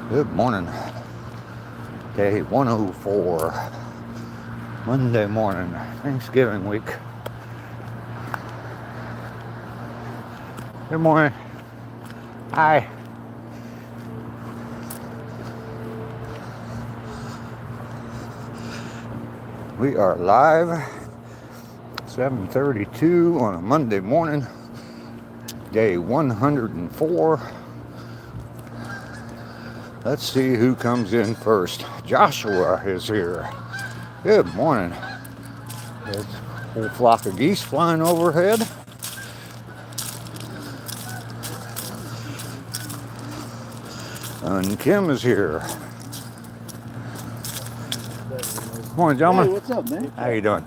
Good morning. Day 104. Monday morning, Thanksgiving week. Good morning. Hi. We are live. 7:32 on a Monday morning. Day 104. Let's see who comes in first. Joshua is here. Good morning. There's a whole flock of geese flying overhead. And Kim is here. Morning, gentlemen. Hey, what's up, man? How you doing?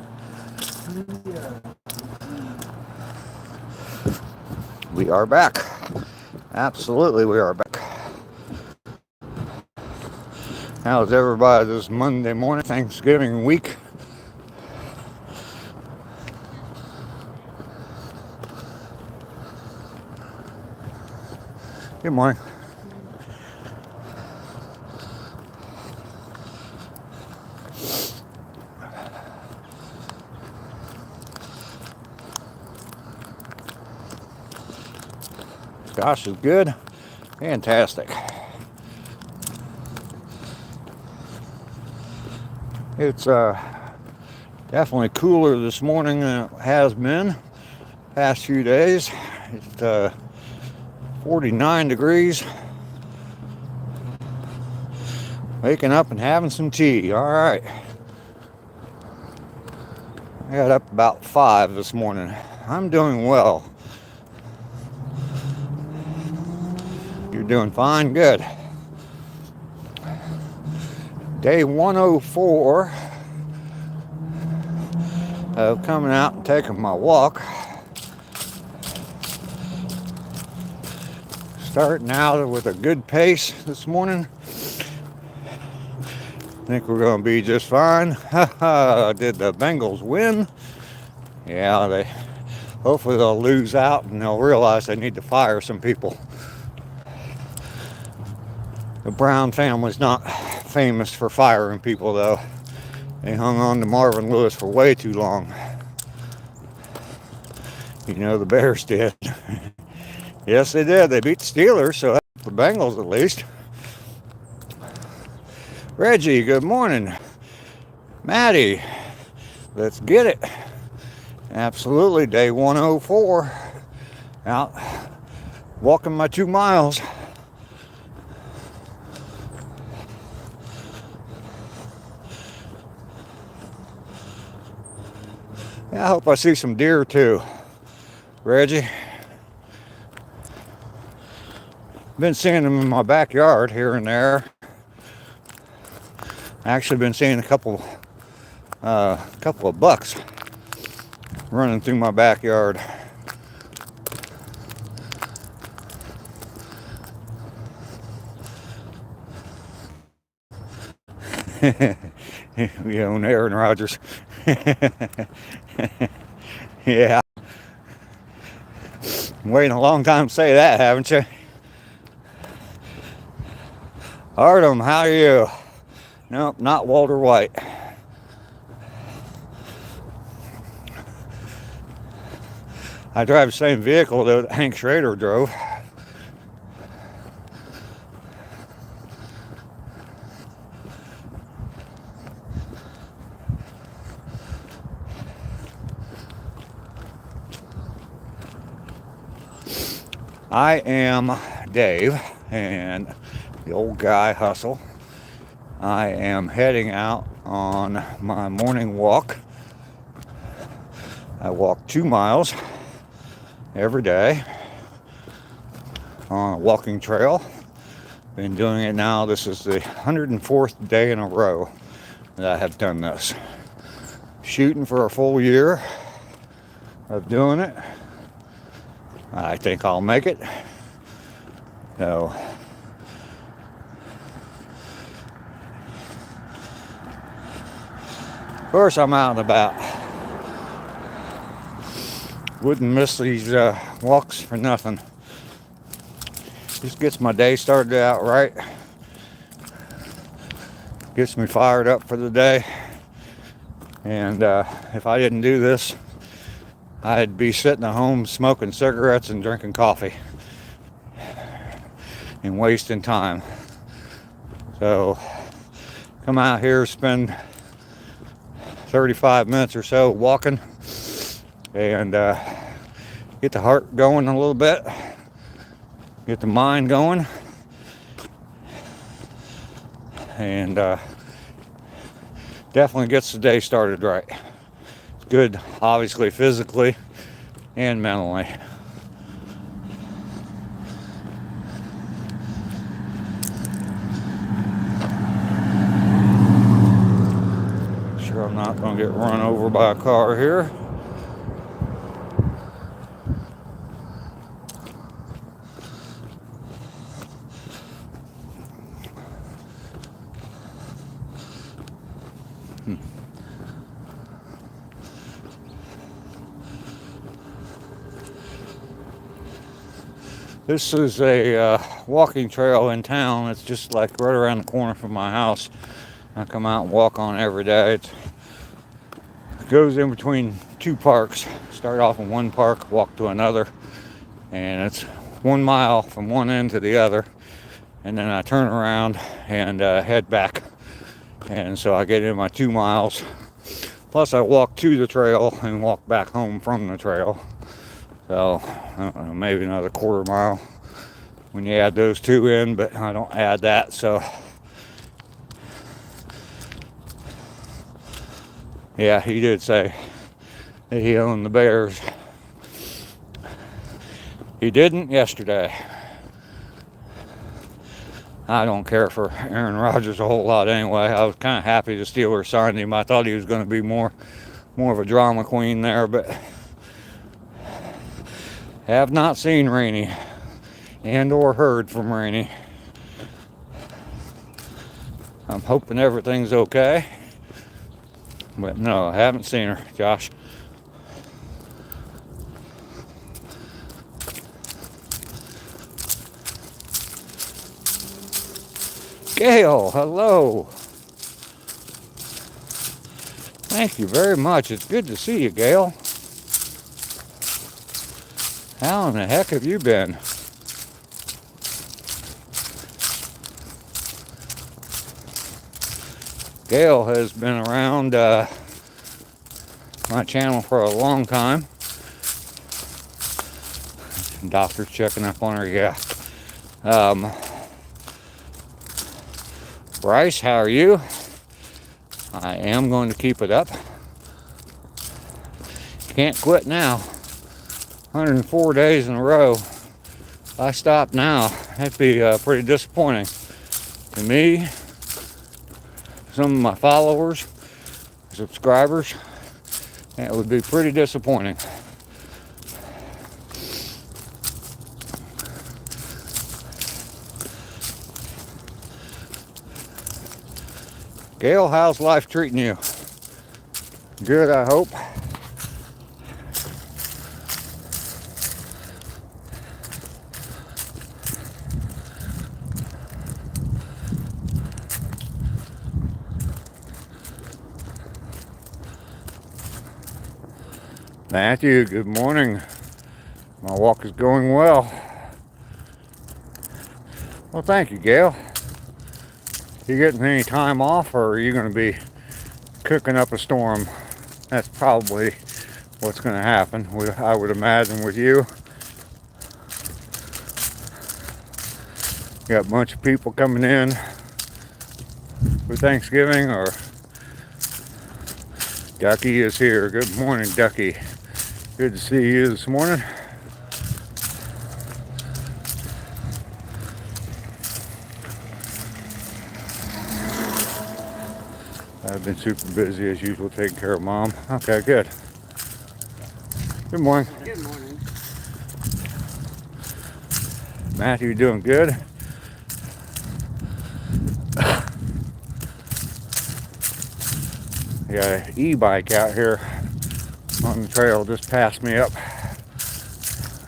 We are back. Absolutely, we are back. How's everybody this Monday morning, Thanksgiving week? Good morning. Gosh, is good. Fantastic. It's definitely cooler this morning than it has been past few days. It's 49 degrees. Waking up and having some tea. All right. I got up about 5 this morning. I'm doing well. You're doing fine? Good. Day 104 of coming out and taking my walk. Starting out with a good pace this morning. Think we're going to be just fine. Did the Bengals win? Yeah, hopefully they'll lose out and they'll realize they need to fire some people. The Brown family's not famous for firing people, though. They hung on to Marvin Lewis for way too long. You know, the Bears did. Yes, they did. They beat the Steelers, so that's the Bengals at least. Reggie, good morning. Maddie, let's get it. Absolutely, day 104. Out walking my 2 miles. Yeah, I hope I see some deer too. Reggie. Been seeing them in my backyard here and there. Actually been seeing a couple of bucks running through my backyard. We own Aaron Rodgers. Yeah. Waiting a long time to say that, haven't you? Artem, how are you? Nope, not Walter White. I drive the same vehicle that Hank Schrader drove. I am Dave, and the old guy hustle. I am heading out on my morning walk. I walk 2 miles every day on a walking trail. Been doing it now. This is the 104th day in a row that I have done this. Shooting for a full year of doing it. I think I'll make it. So, of course, I'm out and about. Wouldn't miss these walks for nothing. Just gets my day started out right. Gets me fired up for the day. And if I didn't do this, I'd be sitting at home smoking cigarettes and drinking coffee and wasting time. So come out here, spend 35 minutes or so walking, and get the heart going a little bit, get the mind going, and definitely gets the day started right. It's good, obviously, physically and mentally. Sure I'm not going to get run over by a car here. This is a walking trail in town. It's just like right around the corner from my house. I come out and walk on it every day. It goes in between two parks. Start off in one park, walk to another, and it's 1 mile from one end to the other. And then I turn around and head back. And so I get in my 2 miles. Plus I walk to the trail and walk back home from the trail. So, I don't know, maybe another 1/4 mile when you add those two in, but I don't add that, so. Yeah, he did say that he owned the Bears. He didn't yesterday. I don't care for Aaron Rodgers a whole lot anyway. I was kind of happy the Steelers signed him. I thought he was going to be more of a drama queen there, but have not seen Rainey and or heard from Rainey. I'm hoping everything's okay, but no, I haven't seen her, Josh. Gail, hello. Thank you very much. It's good to see you, Gail. How in the heck have you been? Gail has been around my channel for a long time. Doctor's checking up on her, yeah. Bryce, how are you? I am going to keep it up. Can't quit now. 104 days in a row. If I stop now, that'd be pretty disappointing to me, some of my followers, subscribers. That would be pretty disappointing. Gail, how's life treating you? Good, I hope. Matthew, good morning. My walk is going well. Well, thank you, Gail. You getting any time off, or are you going to be cooking up a storm? That's probably what's going to happen, I would imagine, with you. Got a bunch of people coming in for Thanksgiving, or Ducky is here. Good morning, Ducky. Good to see you this morning. I've been super busy as usual taking care of Mom. Okay, good. Good morning. Good morning. Matthew, you doing good? I got an e-bike out here on the trail just passed me up,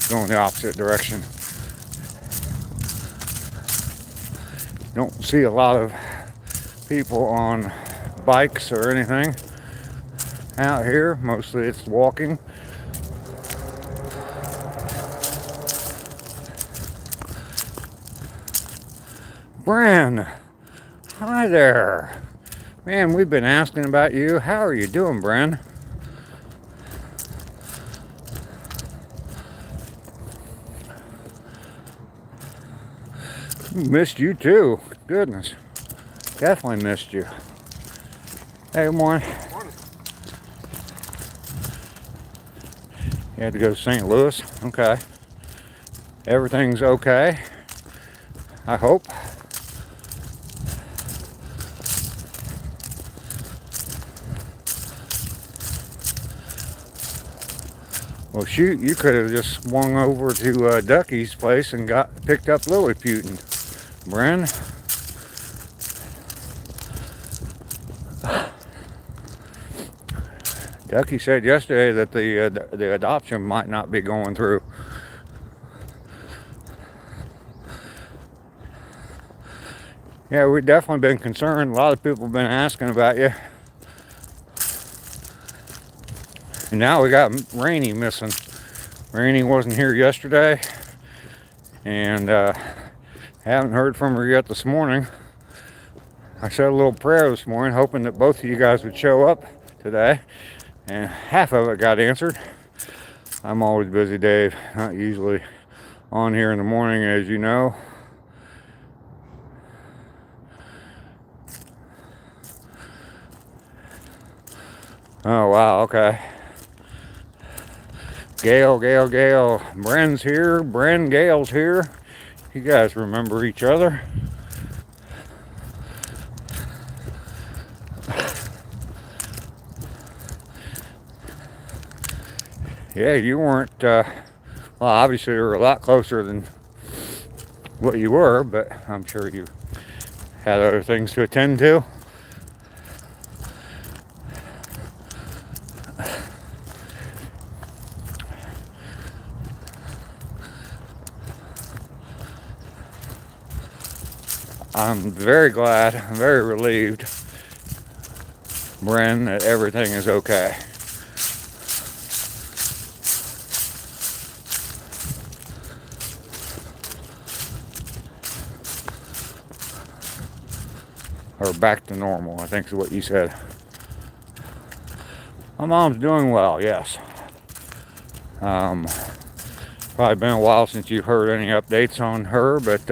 going the opposite direction. don't see a lot of people on bikes or anything out here. Mostly it's walking. Bren, hi there. Man, we've been asking about you. How are you doing, Bren? Missed you too. Goodness. Definitely missed you. Hey, good morning. You had to go to St. Louis? Okay. Everything's okay, I hope. Well, shoot, you could have just swung over to Ducky's place and picked up Lilliputian, Bren. Ducky said yesterday that the adoption might not be going through. Yeah, we've definitely been concerned. A lot of people have been asking about you. And now we got Rainey missing. Rainey wasn't here yesterday, and haven't heard from her yet this morning. I said a little prayer this morning, hoping that both of you guys would show up today, and half of it got answered. I'm always busy, Dave. Not usually on here in the morning, as you know. Oh, wow, okay. Gail. Bren's here. Gail's here. You guys remember each other. Yeah, you weren't, well, obviously you were a lot closer than what you were, but I'm sure you had other things to attend to. I'm very glad, I'm very relieved, Bren, that everything is okay. Or back to normal, I think is what you said. My mom's doing well, yes. Probably been a while since you've heard any updates on her, but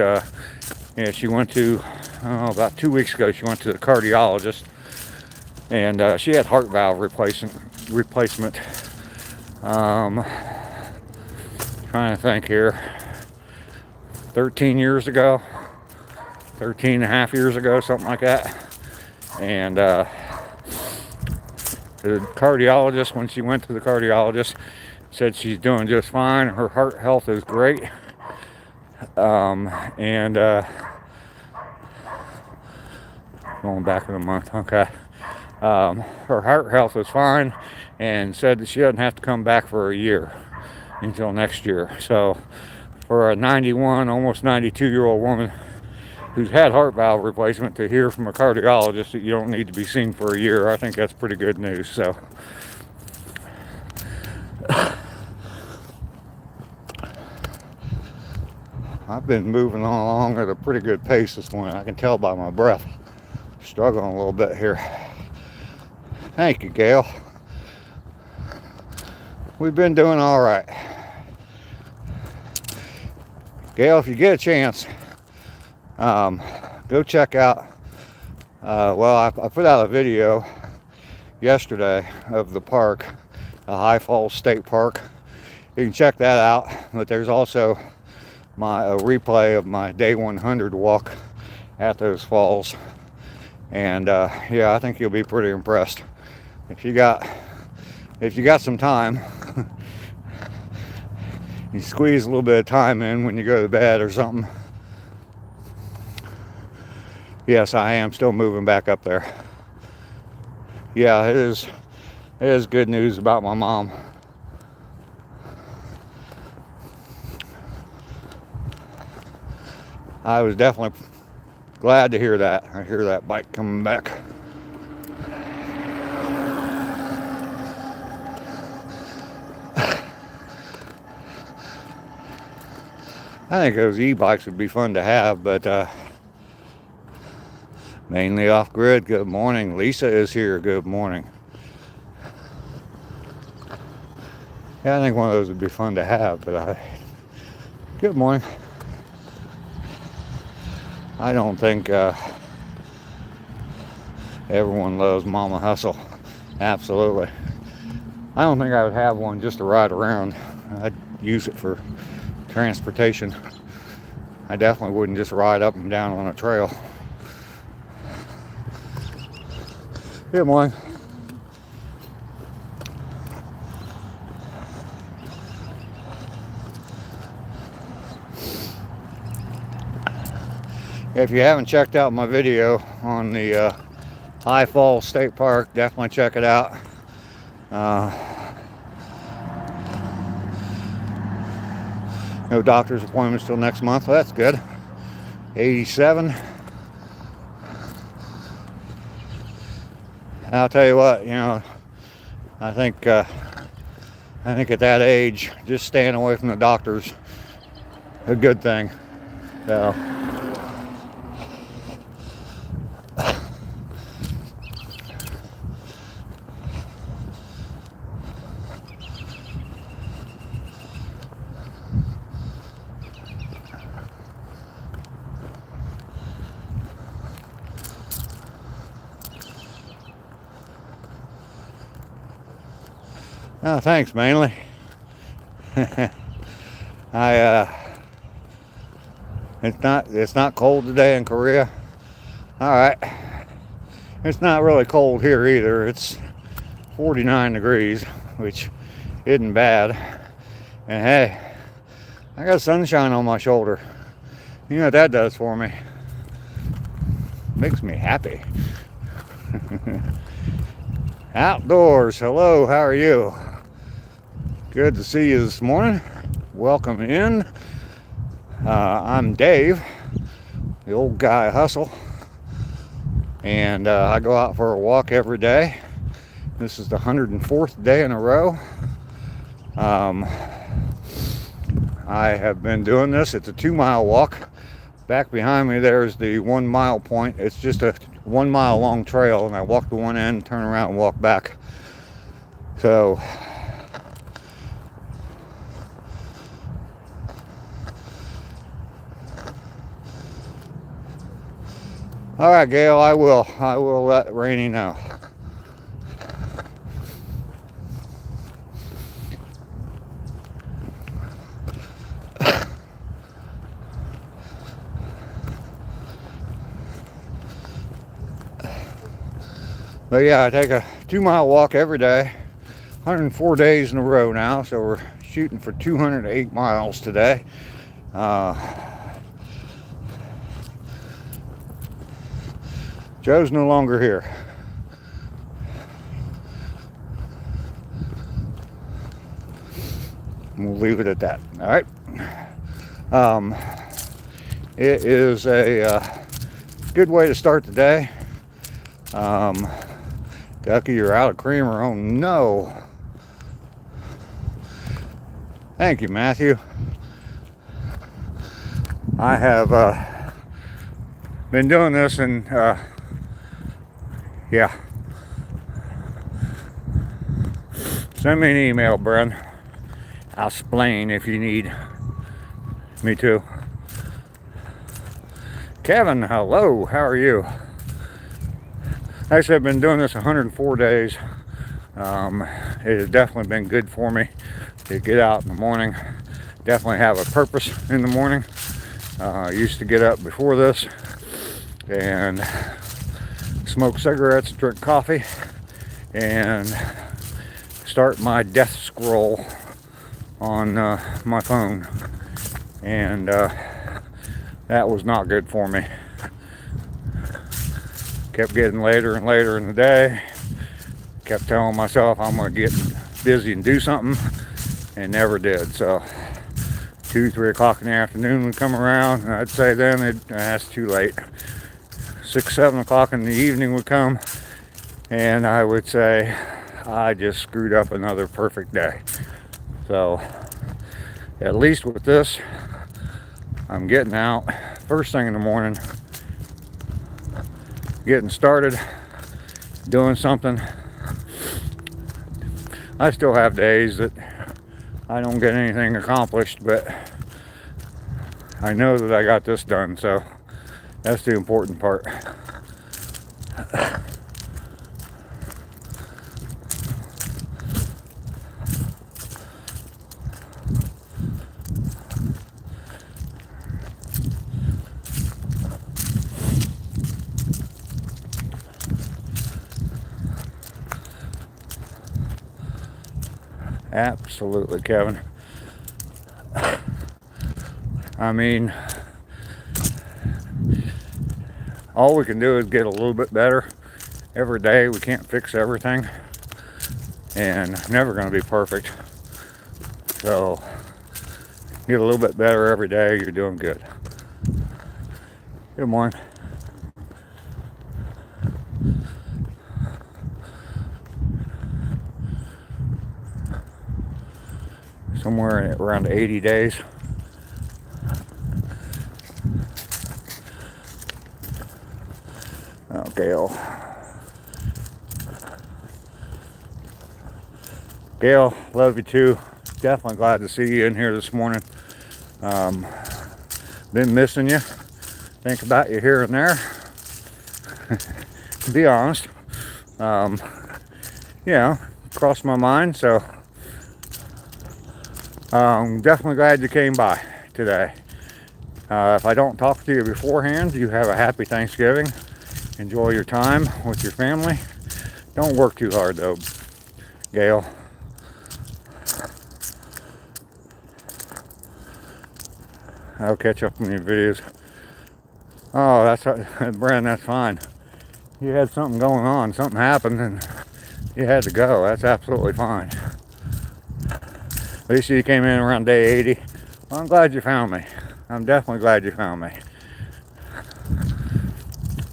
yeah, she went to, about 2 weeks ago, she went to the cardiologist, and she had heart valve replacement. Trying to think here, 13 and a half years ago, something like that. And the cardiologist, when she went to the cardiologist, said she's doing just fine. Her heart health is great. And going back in a month, okay. Her heart health is fine, and said that she doesn't have to come back for a year until next year. So for a 91, almost 92-year-old woman who's had heart valve replacement to hear from a cardiologist that you don't need to be seen for a year, I think that's pretty good news. So I've been moving along at a pretty good pace this morning. I can tell by my breath. Struggling a little bit here. Thank you, Gail. We've been doing all right. Gail, if you get a chance, go check out, I put out a video yesterday of the park, the High Falls State Park. You can check that out, but there's also a replay of my day 100 walk at those falls. And yeah, I think you'll be pretty impressed. If you got some time, you squeeze a little bit of time in when you go to bed or something. Yes, I am still moving back up there. Yeah, it is good news about my mom. I was definitely Glad to hear that. I hear that bike coming back. I think those e-bikes would be fun to have, but mainly off-grid. Good morning. Lisa is here. Good morning. Yeah, I think one of those would be fun to have, but good morning. I don't think everyone loves Mama Hustle. Absolutely. I don't think I would have one just to ride around. I'd use it for transportation. I definitely wouldn't just ride up and down on a trail. Good morning. If you haven't checked out my video on the High Falls State Park, definitely check it out. No doctor's appointments till next month. Well, that's good. 87. I'll tell you what, you know, I think at that age, just staying away from the doctors, a good thing. So. Oh, thanks, mainly. It's not cold today in Korea. All right. It's not really cold here either. It's 49 degrees, which isn't bad. And hey, I got sunshine on my shoulder. You know what that does for me? Makes me happy. Outdoors. Hello, how are you? Good to see you this morning. Welcome in. I'm Dave, the old guy hustle, and I go out for a walk every day. This is the 104th day in a row. I have been doing this. It's a 2-mile walk. Back behind me there's the 1 mile point. It's just a 1 mile long trail, and I walk to one end, turn around and walk back. So all right, Gail, I will let Rainey know. But yeah, I take a 2-mile walk every day, 104 days in a row now, so we're shooting for 208 miles today. Joe's no longer here. And we'll leave it at that. All right. It is a good way to start the day. Ducky, you're out of creamer. Oh no. Thank you, Matthew. I have been doing this and yeah. Send me an email, Bren. I'll explain if you need me to. Kevin, hello. How are you? Actually, I've been doing this 104 days. It has definitely been good for me to get out in the morning. Definitely have a purpose in the morning. I used to get up before this and smoke cigarettes, drink coffee, and start my death scroll on my phone. And that was not good for me. Kept getting later and later in the day. Kept telling myself I'm going to get busy and do something, and never did. So 2, 3 o'clock in the afternoon would come around, and I'd say then that's too late. 6, 7 o'clock in the evening would come, and I would say I just screwed up another perfect day. So at least with this, I'm getting out first thing in the morning, getting started, doing something. I still have days that I don't get anything accomplished, but I know that I got this done, so that's the important part. Absolutely, Kevin. I mean, all we can do is get a little bit better every day. We can't fix everything, and never going to be perfect. So get a little bit better every day. You're doing good. Good morning. Somewhere around 80 days. Oh, Gail, love you too. Definitely glad to see you in here this morning. Been missing you. Think about you here and there. To be honest, crossed my mind. So definitely glad you came by today. If I don't talk to you beforehand, you have a happy Thanksgiving. Enjoy your time with your family. Don't work too hard though, Gail. I'll catch up on your videos. Oh, that's Brent, that's fine. You had something going on, something happened, and you had to go. That's absolutely fine. At least you came in around day 80. Well, I'm glad you found me. I'm definitely glad you found me.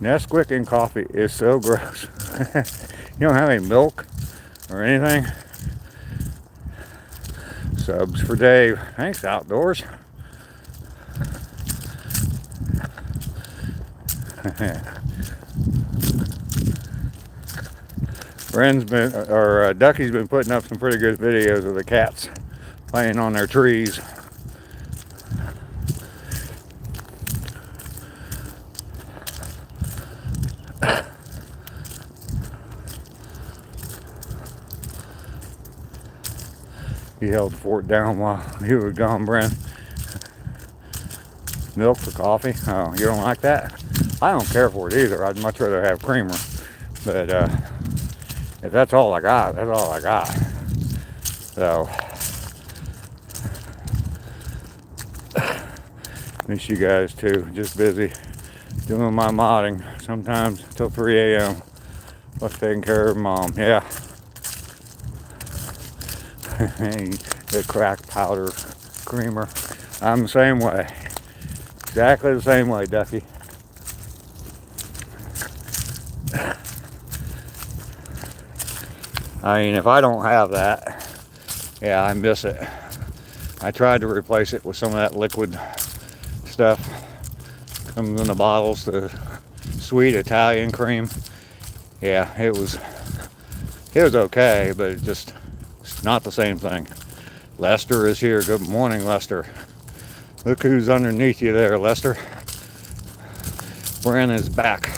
Nesquik and coffee is so gross. You don't have any milk or anything? Subs for Dave. Thanks, Outdoors. Ducky's been putting up some pretty good videos of the cats playing on their trees. He held the fort down while you were gone, Brent. Milk for coffee? Oh, you don't like that? I don't care for it either. I'd much rather have creamer. But if that's all I got, that's all I got. So, miss you guys too. Just busy doing my modding. Sometimes till 3 a.m. Plus taking care of mom. Yeah. The crack powder creamer. I'm the same way. Exactly the same way, Ducky. I mean, if I don't have that, yeah, I miss it. I tried to replace it with some of that liquid stuff. Comes in the bottles, the sweet Italian cream. Yeah, it was okay, but it's not the same thing. Lester is here. Good morning, Lester. Look who's underneath you there, Lester. Bren is back.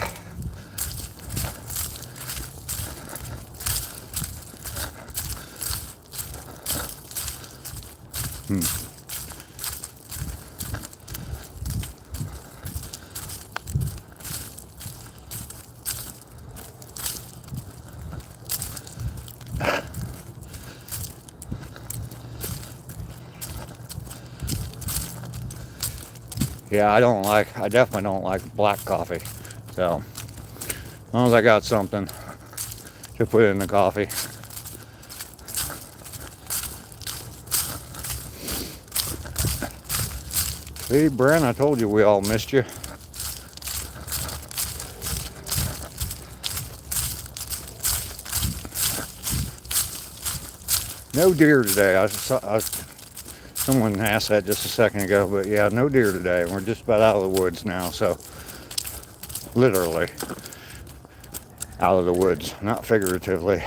Yeah, I definitely don't like black coffee. So, as long as I got something to put in the coffee. See, Brent, I told you we all missed you. No deer today. Someone asked that just a second ago, but yeah, no deer today. We're just about out of the woods now, so literally out of the woods, not figuratively.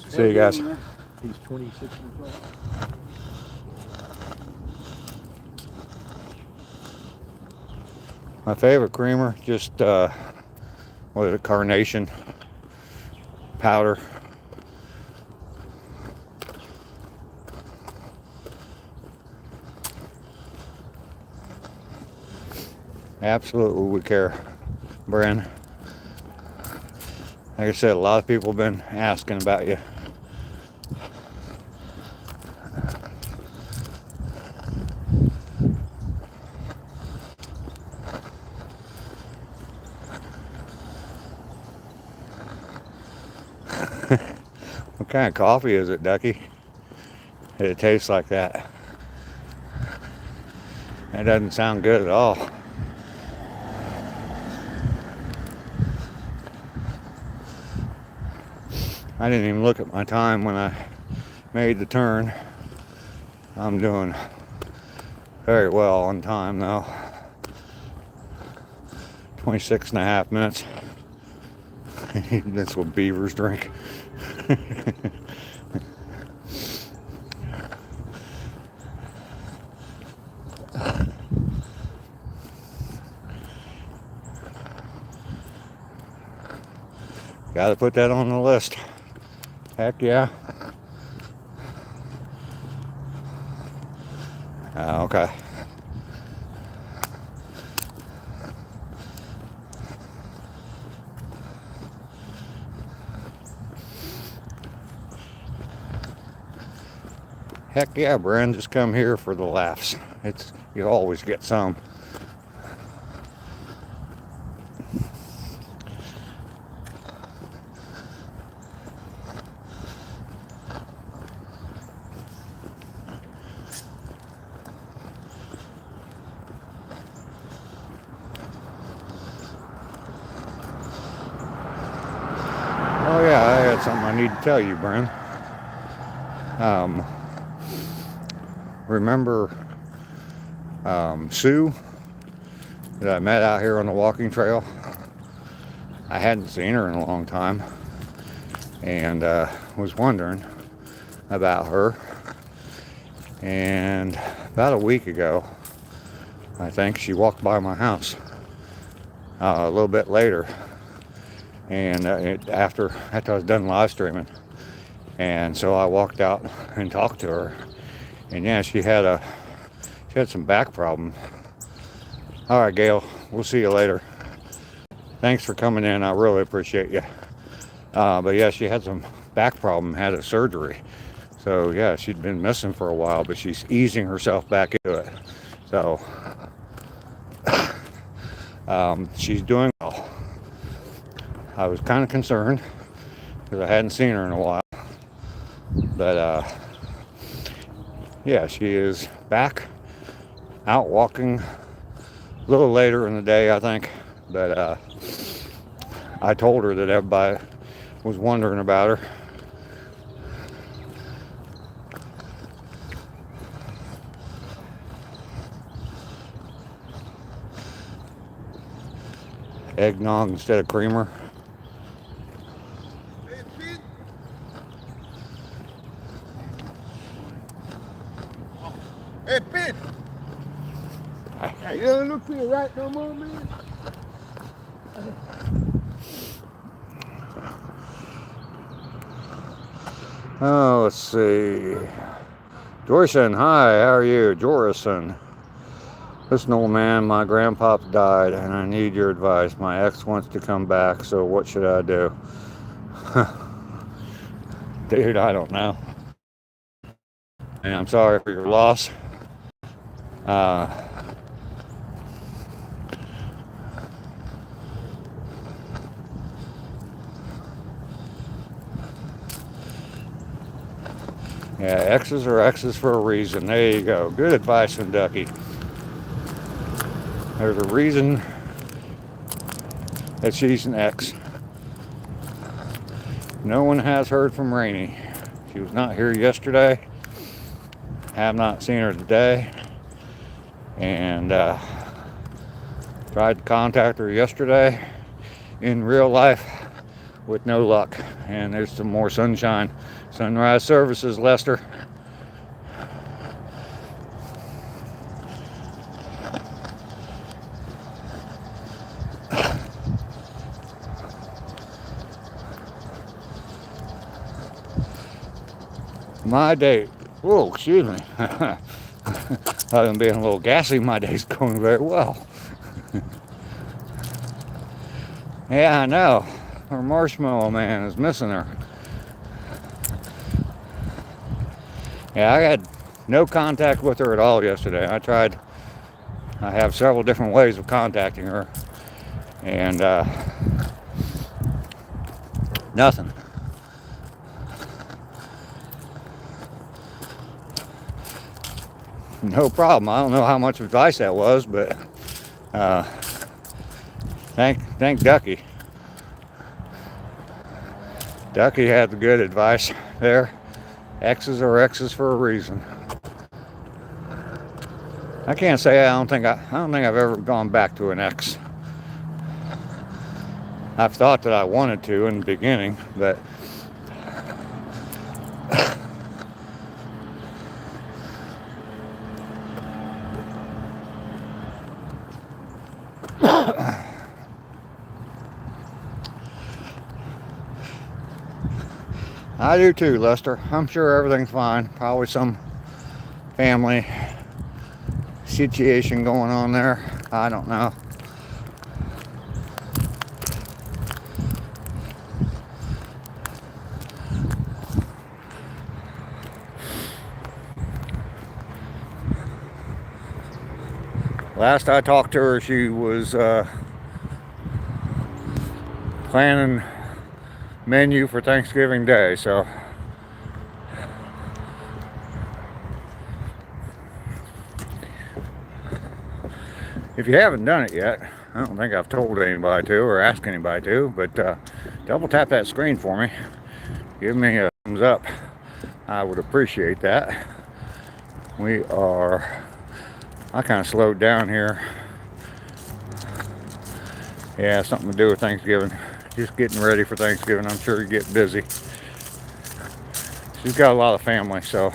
See you guys. He's 26 years old. My favorite creamer, just what is it, carnation powder. Absolutely would care, Bren. Like I said, a lot of people have been asking about you. What kind of coffee is it, Ducky? It tastes like that. That doesn't sound good at all. I didn't even look at my time when I made the turn. I'm doing very well on time though. 26 and a half minutes. That's what beavers drink. Gotta put that on the list. Heck yeah. Okay. Heck yeah, Bren, just come here for the laughs. You always get some. Oh yeah, I had something I need to tell you, Bren. Remember Sue that I met out here on the walking trail? I hadn't seen her in a long time and was wondering about her. And about a week ago, I think, she walked by my house a little bit later, and after I was done live streaming, and so I walked out and talked to her, and yeah, she had some back problem. All right, Gail, we'll see you later. Thanks for coming in. I really appreciate you. But yeah, she had some back problem, had a surgery. So yeah, she'd been missing for a while, but she's easing herself back into it. So she's doing well. I was kind of concerned because I hadn't seen her in a while. But yeah, she is back out walking a little later in the day, I think. But I told her that everybody was wondering about her. Eggnog instead of creamer. Hey, Pete! You don't look for you right no more, man? Oh, let's see. Joyson, hi, how are you? Jorison. Listen, old man, my grandpop died and I need your advice. My ex wants to come back, so what should I do? Dude, I don't know. And I'm sorry for your loss. Yeah, X's are X's for a reason. There you go. Good advice from Ducky. There's a reason that she's an X. No one has heard from Rainey. She was not here yesterday. Have not seen her today. And tried to contact her yesterday in real life with no luck. And there's some more sunshine. Sunrise Services, Lester. My day, whoa, excuse me. Other than being a little gassy, my day's going very well. Yeah, I know. Her marshmallow man is missing her. Yeah, I had no contact with her at all yesterday. I have several different ways of contacting her. And nothing. No problem. I don't know how much advice that was, but thank Ducky. Ducky had the good advice there. X's are X's for a reason. I can't say I don't think I've ever gone back to an X. I've thought that I wanted to in the beginning, but I do too, Lester. I'm sure everything's fine. Probably some family situation going on there. I don't know. Last I talked to her, she was planning menu for Thanksgiving Day, so if you haven't done it yet, I don't think I've told anybody to or asked anybody to, but double tap that screen for me. Give me a thumbs up. I would appreciate that. I kind of slowed down here. Yeah, something to do with Thanksgiving. Just getting ready for Thanksgiving. I'm sure you get busy. She's got a lot of family, so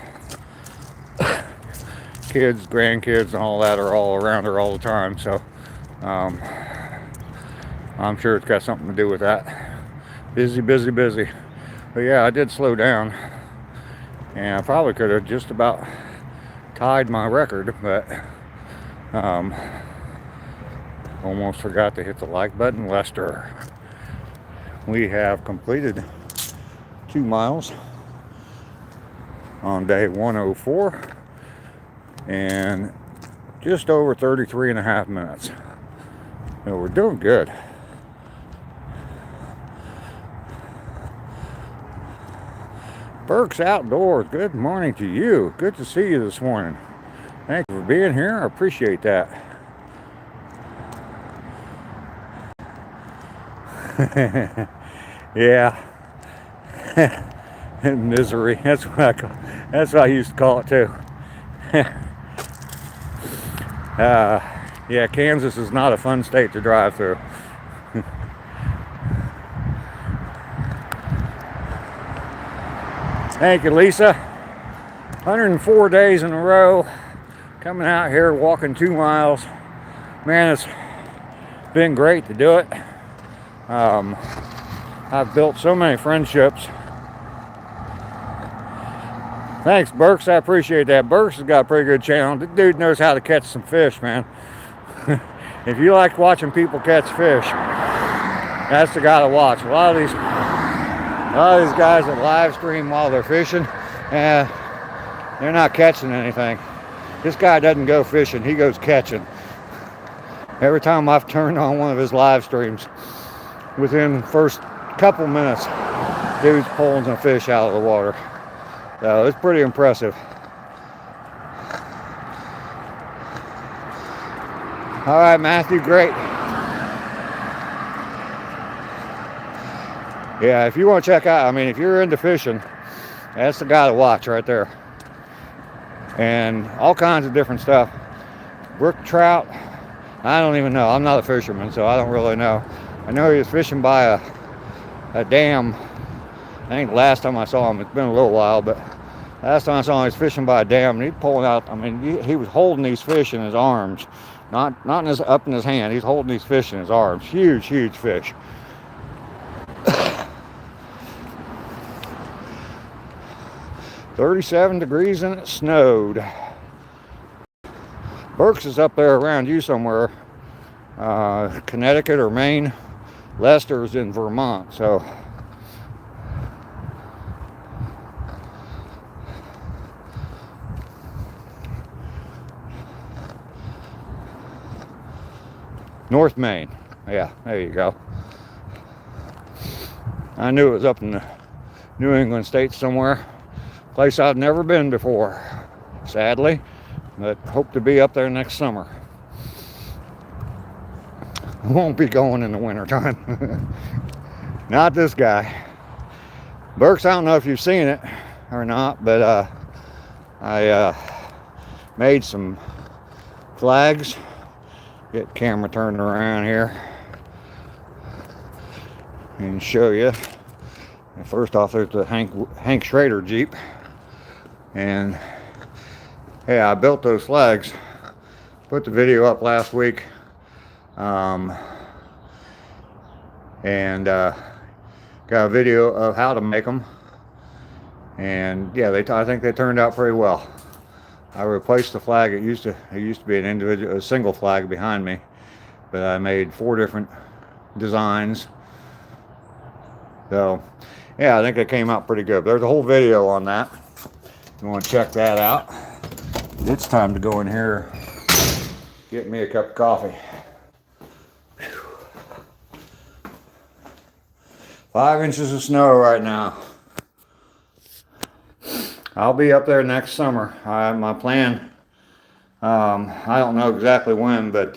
kids, grandkids, and all that are all around her all the time. So I'm sure it's got something to do with that. Busy, busy, busy. But yeah, I did slow down, and I probably could have just about tied my record, but almost forgot to hit the like button. Lester, we have completed 2 miles on day 104 and just over 33 and a half minutes. So we're doing good. Burke's Outdoors, good morning to you. Good to see you this morning. Thank you for being here. I appreciate that. Yeah. Misery. That's what I used to call it too. Yeah, Kansas is not a fun state to drive through. Thank you, Lisa. 104 days in a row coming out here walking 2 miles. Man, it's been great to do it. I've built so many friendships. Thanks, Burks. I appreciate that. Burks has got a pretty good channel. The dude knows how to catch some fish, man. If you like watching people catch fish, that's the guy to watch. A lot of these guys that live stream while they're fishing, they're not catching anything. This guy doesn't go fishing, he goes catching. Every time I've turned on one of his live streams, within the first couple minutes, dude's pulling a fish out of the water. So it's pretty impressive. All right, Matthew, great. Yeah, if you want to check out, I mean, if you're into fishing, that's the guy to watch right there. And all kinds of different stuff. Brook trout, I don't even know. I'm not a fisherman, so I don't really know. I know he was fishing by a dam. I think the last time I saw him, it's been a little while, but last time I saw him, he was fishing by a dam, and he's pulling out, I mean, he was holding these fish in his arms. Not in his, up in his hand. He's holding these fish in his arms. Huge, huge fish. 37 degrees and it snowed. Burks is up there around you somewhere. Connecticut or Maine. Lester's in Vermont, so North Maine. Yeah, there you go. I knew it was up in the New England states somewhere. Place I've never been before, sadly, but hope to be up there next summer. I won't be going in the wintertime. Not this guy. Burks, I don't know if you've seen it or not, but I made some flags. Get camera turned around here and show you. First off, there's the Hank Schrader Jeep, and yeah, I built those flags. Put the video up last week, and got a video of how to make them, and yeah, I think they turned out pretty well. I replaced the flag. It used to be a single flag behind me, but I made 4 different designs. So yeah, I think it came out pretty good. There's a whole video on that. You want to check that out? It's time to go in here, get me a cup of coffee. 5 inches of snow right now. I'll be up there next summer. My plan, I don't know exactly when, but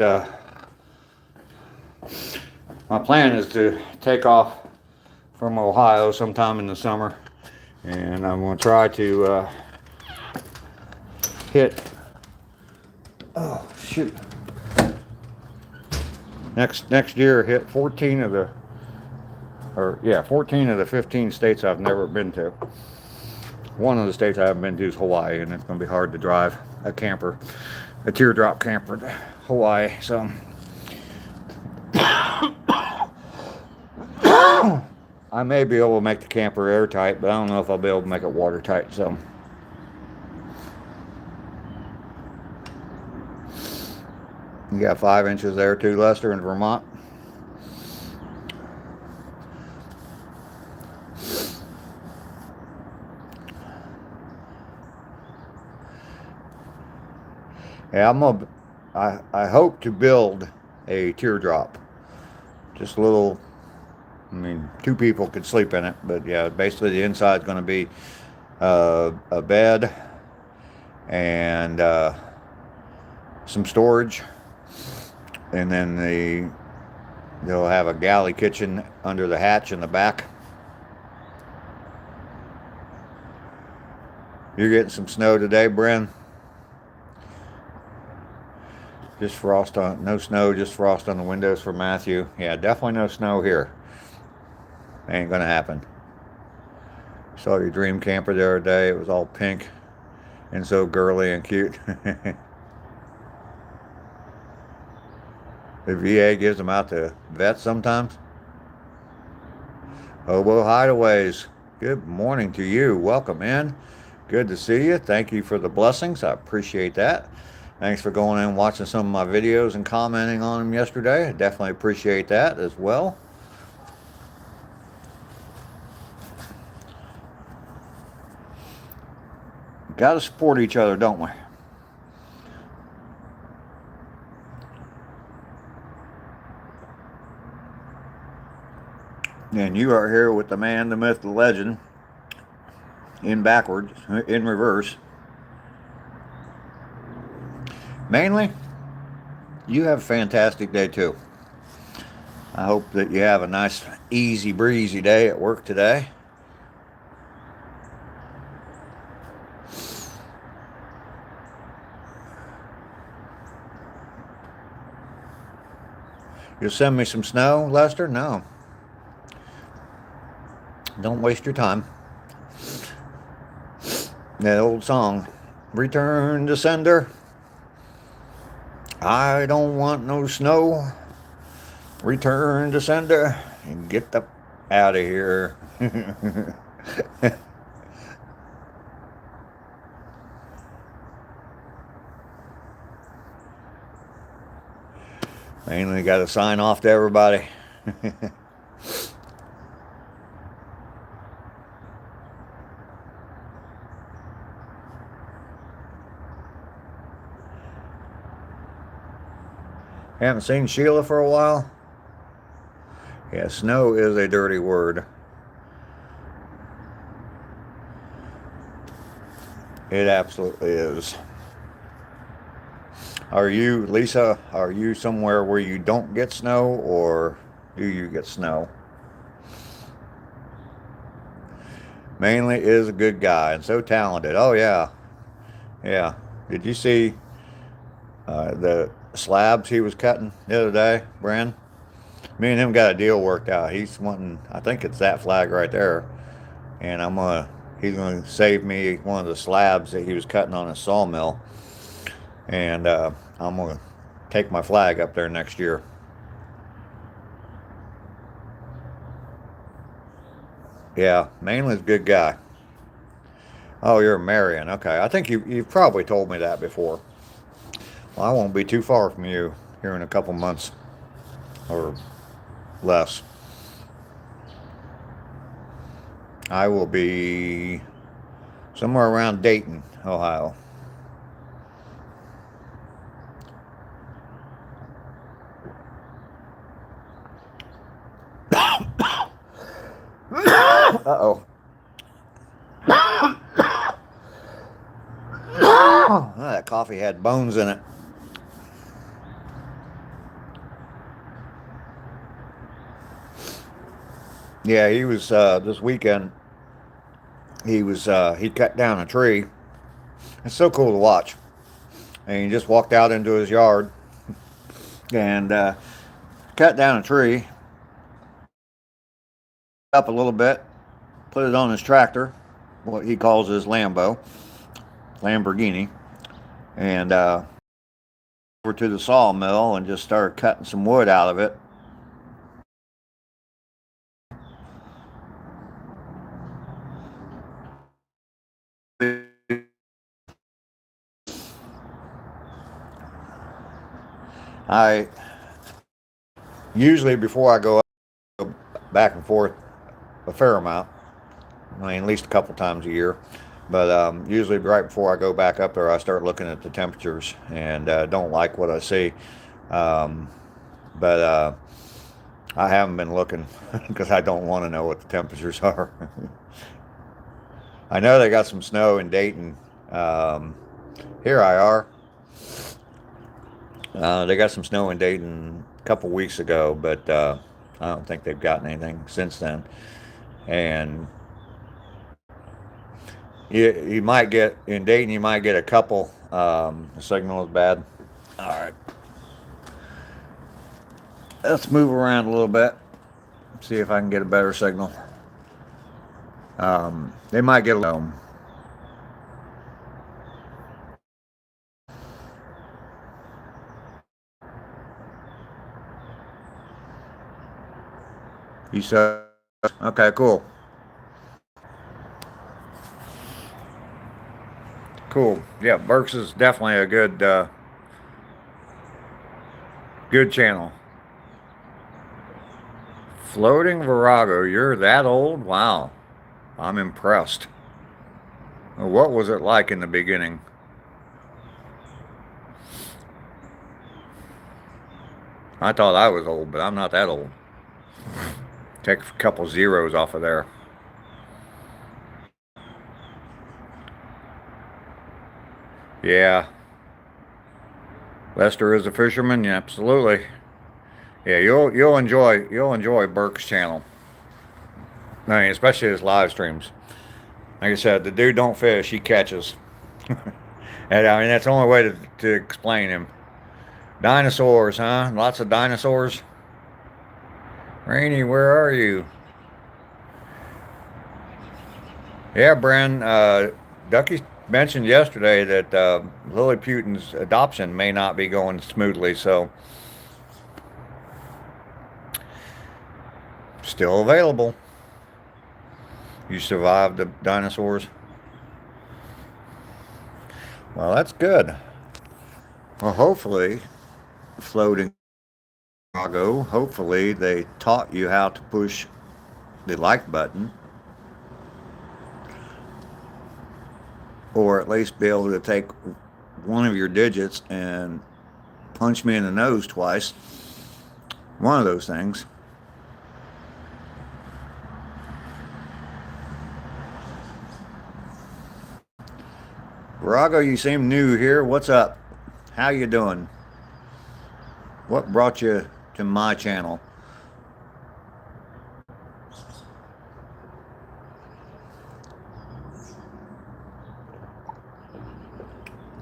my plan is to take off from Ohio sometime in the summer, and I'm going to try to hit, oh shoot, next year hit 14 of the 15 states I've never been to. One of the states I haven't been to is Hawaii, and it's going to be hard to drive a teardrop camper to Hawaii. So I may be able to make the camper airtight, but I don't know if I'll be able to make it watertight. So you got 5 inches there too, Lester, in Vermont. Yeah, I hope to build a teardrop. Just a little, I mean, 2 people could sleep in it, but yeah, basically the inside's going to be a bed and some storage, and then they'll have a galley kitchen under the hatch in the back. You're getting some snow today, Bren? Just frost on, no snow, just frost on the windows for Matthew. Yeah, definitely no snow here. Ain't gonna happen. Saw your dream camper the other day. It was all pink and so girly and cute. The VA gives them out to vets sometimes. Hobo Hideaways, good morning to you. Welcome in. Good to see you. Thank you for the blessings. I appreciate that. Thanks for going in and watching some of my videos and commenting on them yesterday. I definitely appreciate that as well. Got to support each other, don't we? And you are here with the man, the myth, the legend, in backwards, in reverse. Mainly, you have a fantastic day too. I hope that you have a nice, easy breezy day at work today. You'll send me some snow, Lester? No. Don't waste your time. That old song, Return to Sender. I don't want no snow. Return to sender and get the out of here. Mainly got to sign off to everybody. Haven't seen Sheila for a while. Yeah, snow is a dirty word. It absolutely is. Are you, Lisa, are you somewhere where you don't get snow, or do you get snow? Mainly is a good guy and so talented. Oh, yeah. Yeah. Did you see the slabs he was cutting the other day, Bran? Me and him got a deal worked out. He's wanting, I think it's that flag right there, and he's gonna save me one of the slabs that he was cutting on his sawmill, and I'm gonna take my flag up there next year. Yeah, Mainland's a good guy. Oh, you're Marion. Okay, I think you've probably told me that before. Well, I won't be too far from you here in a couple months or less. I will be somewhere around Dayton, Ohio. Uh-oh. Oh, that coffee had bones in it. Yeah, he was this weekend. He cut down a tree. It's so cool to watch. And he just walked out into his yard and cut down a tree up a little bit, put it on his tractor, what he calls his Lamborghini, and over to the sawmill and just started cutting some wood out of it. I usually, before I go back and forth a fair amount, I mean, at least a couple times a year. But usually, right before I go back up there, I start looking at the temperatures and don't like what I see. Um, but I haven't been looking because I don't want to know what the temperatures are. I know they got some snow in Dayton. Here I are. They got some snow in Dayton a couple weeks ago, but I don't think they've gotten anything since then. And you might get in Dayton, you might get a couple. The signal is bad. All right, let's move around a little bit. See if I can get a better signal. They might get a You said okay, cool. Cool. Yeah, Burks is definitely a good channel. Floating Virago, you're that old? Wow. I'm impressed. What was it like in the beginning? I thought I was old, but I'm not that old. Take a couple zeros off of there. Yeah. Lester is a fisherman. Yeah, absolutely. Yeah, you'll enjoy Burke's channel. I mean, especially his live streams. Like I said, the dude don't fish; he catches. And I mean, that's the only way to explain him. Dinosaurs, huh? Lots of dinosaurs. Rainy, where are you? Yeah, Bren. Ducky mentioned yesterday that Lilliputian's adoption may not be going smoothly, so still available. You survived the dinosaurs. Well, that's good. Well, hopefully, floating Chicago, hopefully they taught you how to push the like button, or at least be able to take one of your digits and punch me in the nose twice. One of those things. Virago, you seem new here. What's up? How you doing? What brought you to my channel?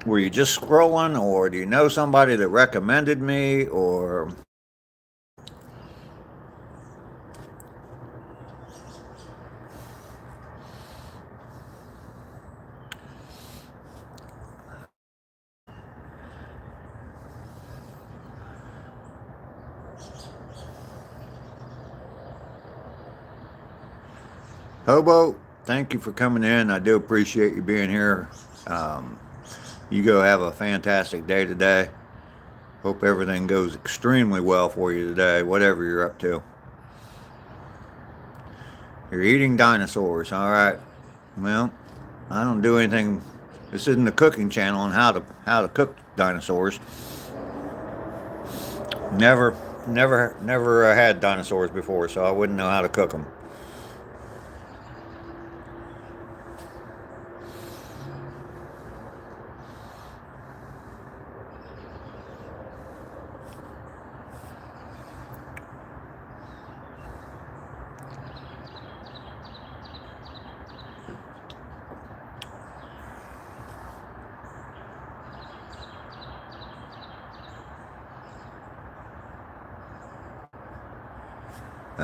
Were you just scrolling, or do you know somebody that recommended me, or Hobo? Thank you for coming in. I do appreciate you being here. Um, you go have a fantastic day today. Hope everything goes extremely well for you today, whatever you're up to. You're eating dinosaurs, all right. Well, I don't do anything. This isn't a cooking channel on how to cook dinosaurs. Never had dinosaurs before, so I wouldn't know how to cook them.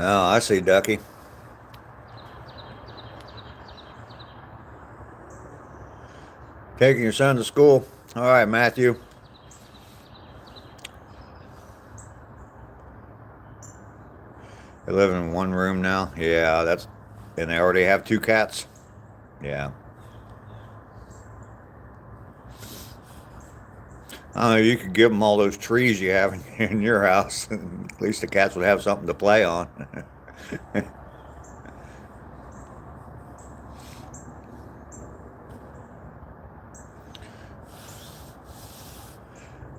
Oh, I see, Ducky. Taking your son to school. All right, Matthew. They live in one room now. Yeah, and they already have two cats. Yeah. I know you could give them all those trees you have in your house. At least the cats would have something to play on.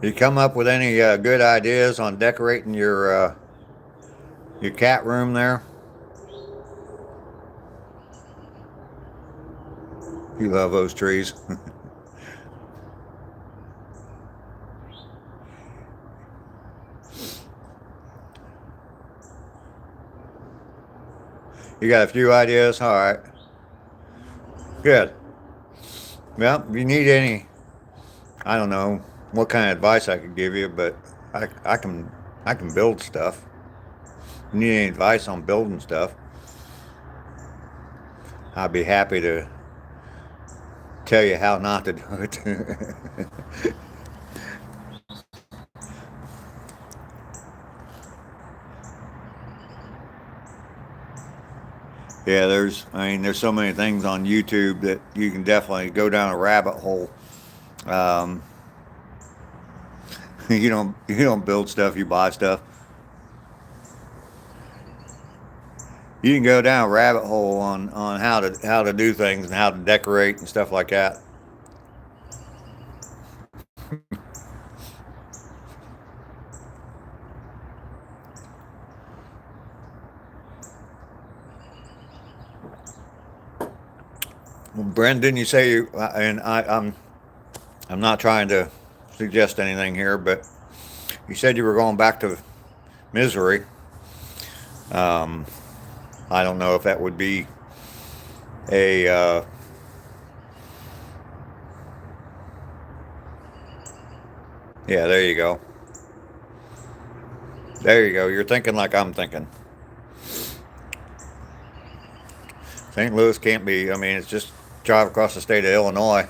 You come up with any good ideas on decorating your cat room there? You love those trees. You got a few ideas? All right. Good. Well, if you need any, I don't know what kind of advice I could give you, but I can build stuff. If you need any advice on building stuff, I'd be happy to tell you how not to do it. Yeah, there's so many things on YouTube that you can definitely go down a rabbit hole. Um, you don't build stuff, you buy stuff. You can go down a rabbit hole on how to do things and how to decorate and stuff like that. Well, Brendan, you say you and I'm I'm not trying to suggest anything here, but you said you were going back to Missouri. Um, I don't know if that would be a yeah, there you go. There you go. You're thinking like I'm thinking. St. Louis can't be, I mean, it's just drive across the state of Illinois.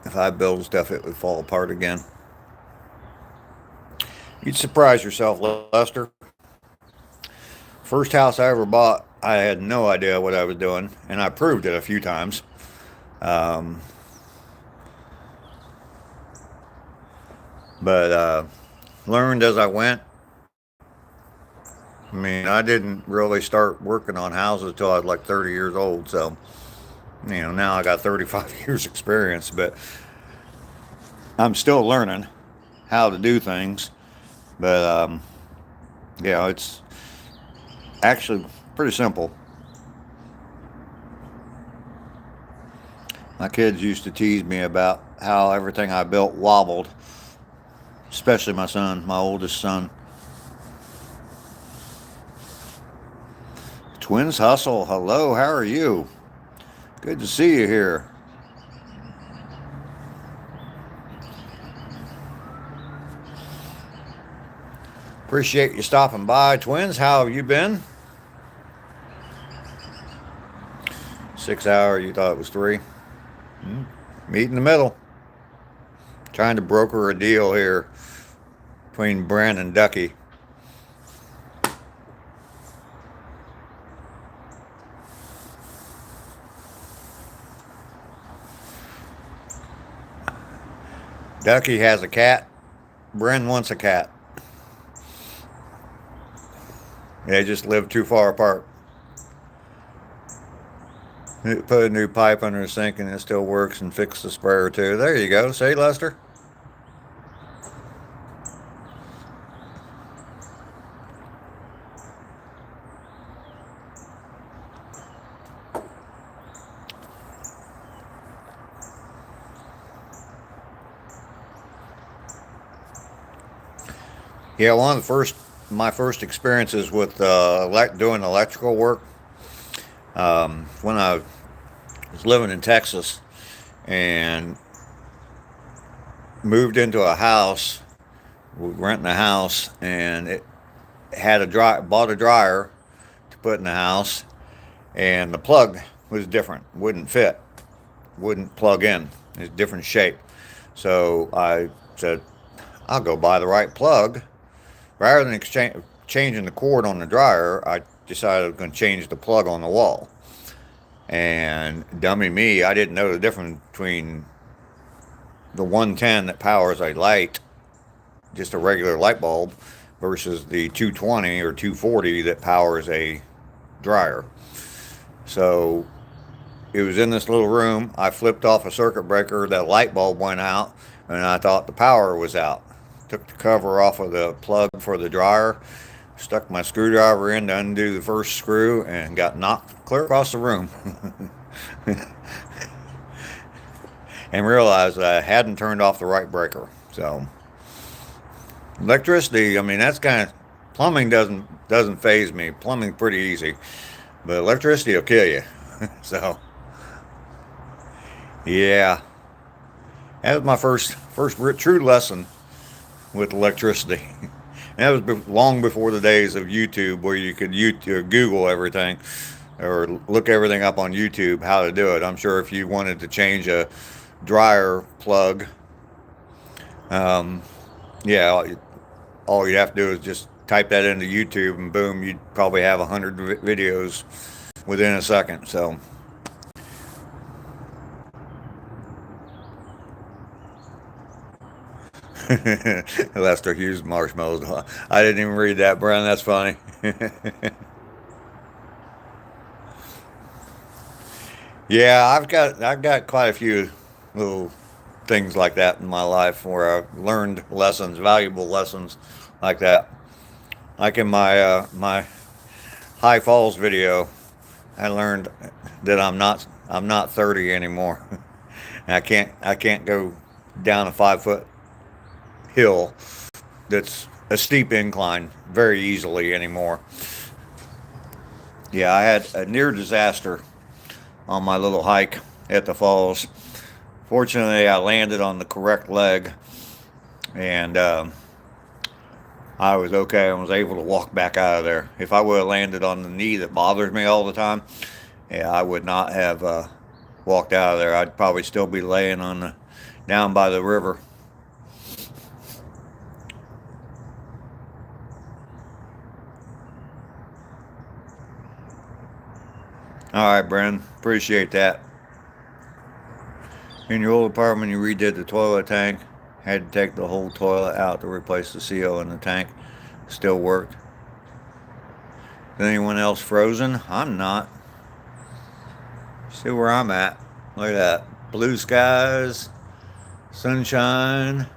If I build stuff, it would fall apart again. You'd surprise yourself, Lester. First house I ever bought, I had no idea what I was doing, and I proved it a few times. Um, but learned as I went. I mean, I didn't really start working on houses until I was like 30 years old. So, now I got 35 years experience, but I'm still learning how to do things. But, it's actually pretty simple. My kids used to tease me about how everything I built wobbled, especially my son, my oldest son. Twins Hustle, hello, how are you? Good to see you here. Appreciate you stopping by. Twins, how have you been? 6 hour, you thought it was 3? Meet in the middle. Trying to broker a deal here between Brent and Ducky. Ducky has a cat. Bren wants a cat. They just live too far apart. Put a new pipe under the sink and it still works, and fix the sprayer too. There you go. See, Lester? Yeah, one of my first experiences with doing electrical work, when I was living in Texas and moved into a house, renting a house, and it had bought a dryer to put in the house, and the plug was different, wouldn't fit, wouldn't plug in, it's a different shape. So I said, I'll go buy the right plug. Rather than changing the cord on the dryer, I decided I was going to change the plug on the wall. And dummy me, I didn't know the difference between the 110 that powers a light, just a regular light bulb, versus the 220 or 240 that powers a dryer. So it was in this little room. I flipped off a circuit breaker, that light bulb went out, and I thought the power was out. Took the cover off of the plug for the dryer, stuck my screwdriver in to undo the first screw, and got knocked clear across the room. And realized I hadn't turned off the right breaker. So electricity, I mean, that's kind of, plumbing doesn't faze me. Plumbing's pretty easy, but electricity will kill you. So yeah, that was my first true lesson with electricity. And that was long before the days of YouTube, where you could Google everything or look everything up on YouTube how to do it. I'm sure if you wanted to change a dryer plug, yeah, all you'd have to do is just type that into YouTube, and boom, you'd probably have 100 videos within a second. So Lester Hughes marshmallows. I didn't even read that, Brian. That's funny. Yeah, I've got quite a few little things like that in my life where I learned lessons, valuable lessons like that. Like in my High Falls video, I learned that I'm not 30 anymore. I can't go down a 5 foot hill that's a steep incline very easily anymore. Yeah, I had a near disaster on my little hike at the falls. Fortunately, I landed on the correct leg, and I was okay and was able to walk back out of there. If I would have landed on the knee that bothers me all the time, yeah, I would not have walked out of there. I'd probably still be laying on the down by the river. All right, Brennan, appreciate that. In your old apartment, you redid the toilet tank. Had to take the whole toilet out to replace the seal in the tank. Still worked. Is anyone else frozen? I'm not. See where I'm at. Look at that. Blue skies, sunshine.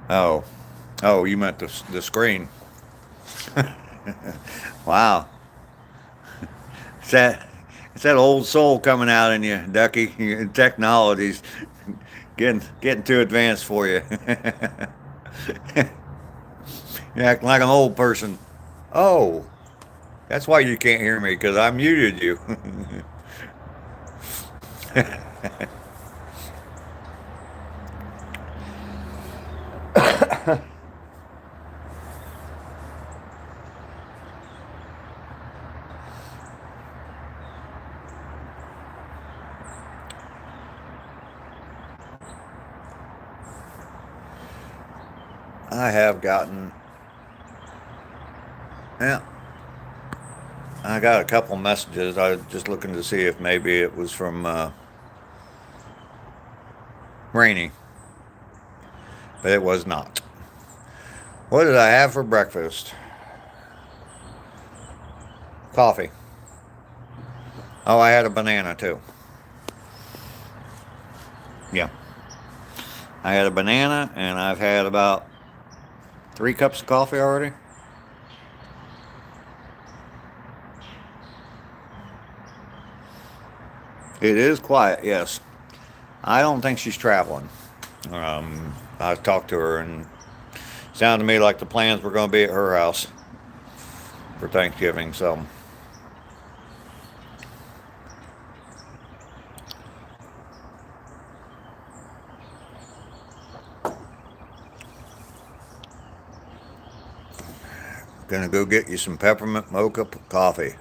Oh, oh, you meant the screen. Wow. It's that old soul coming out in you, Ducky. Your technology's getting too advanced for you. You're acting like an old person. Oh, that's why you can't hear me, because I muted you. I have gotten, yeah, I got a couple messages. I was just looking to see if maybe it was from Rainy, but it was not. What did I have for breakfast? Coffee. Oh, I had a banana too. Yeah. I had a banana, and I've had about 3 cups of coffee already. It is quiet, yes. I don't think she's traveling. I talked to her, and it sounded to me like the plans were going to be at her house for Thanksgiving, so. Gonna go get you some peppermint mocha coffee.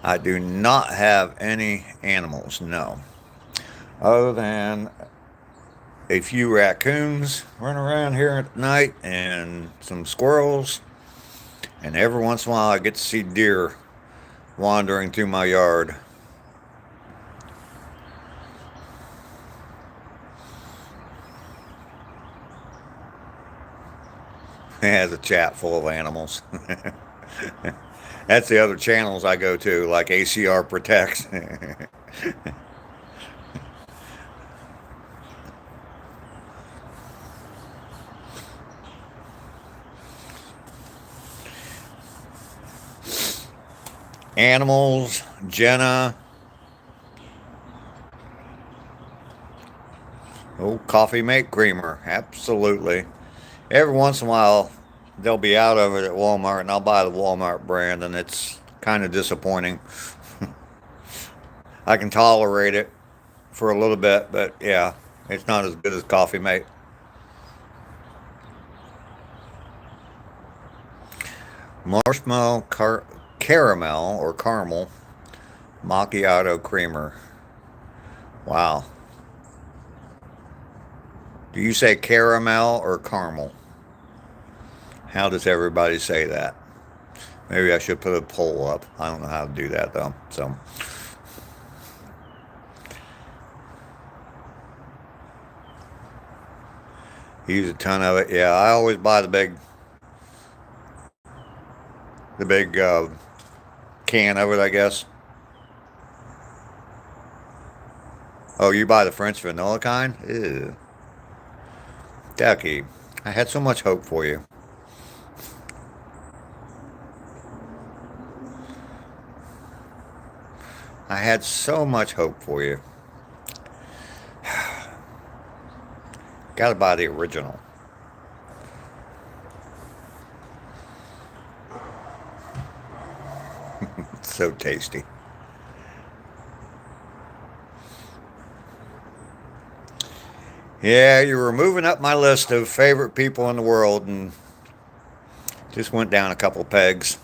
I do not have any animals, no. Other than a few raccoons running around here at night and some squirrels. And every once in a while I get to see deer wandering through my yard. It has a chat full of animals. That's the other channels I go to, like ACR Protects. Animals, Jenna. Oh, coffee mate creamer. Absolutely. Every once in a while, they'll be out of it at Walmart, and I'll buy the Walmart brand, and it's kind of disappointing. I can tolerate it for a little bit, but yeah, it's not as good as Coffee Mate. Marshmallow caramel or caramel macchiato creamer. Wow. Do you say caramel or caramel? How does everybody say that? Maybe I should put a poll up. I don't know how to do that though. So use a ton of it. Yeah, I always buy the big can of it, I guess. Oh, you buy the French vanilla kind? Ew. Ducky, I had so much hope for you. I had so much hope for you. Gotta buy the original. It's so tasty. Yeah, you were moving up my list of favorite people in the world and just went down a couple pegs.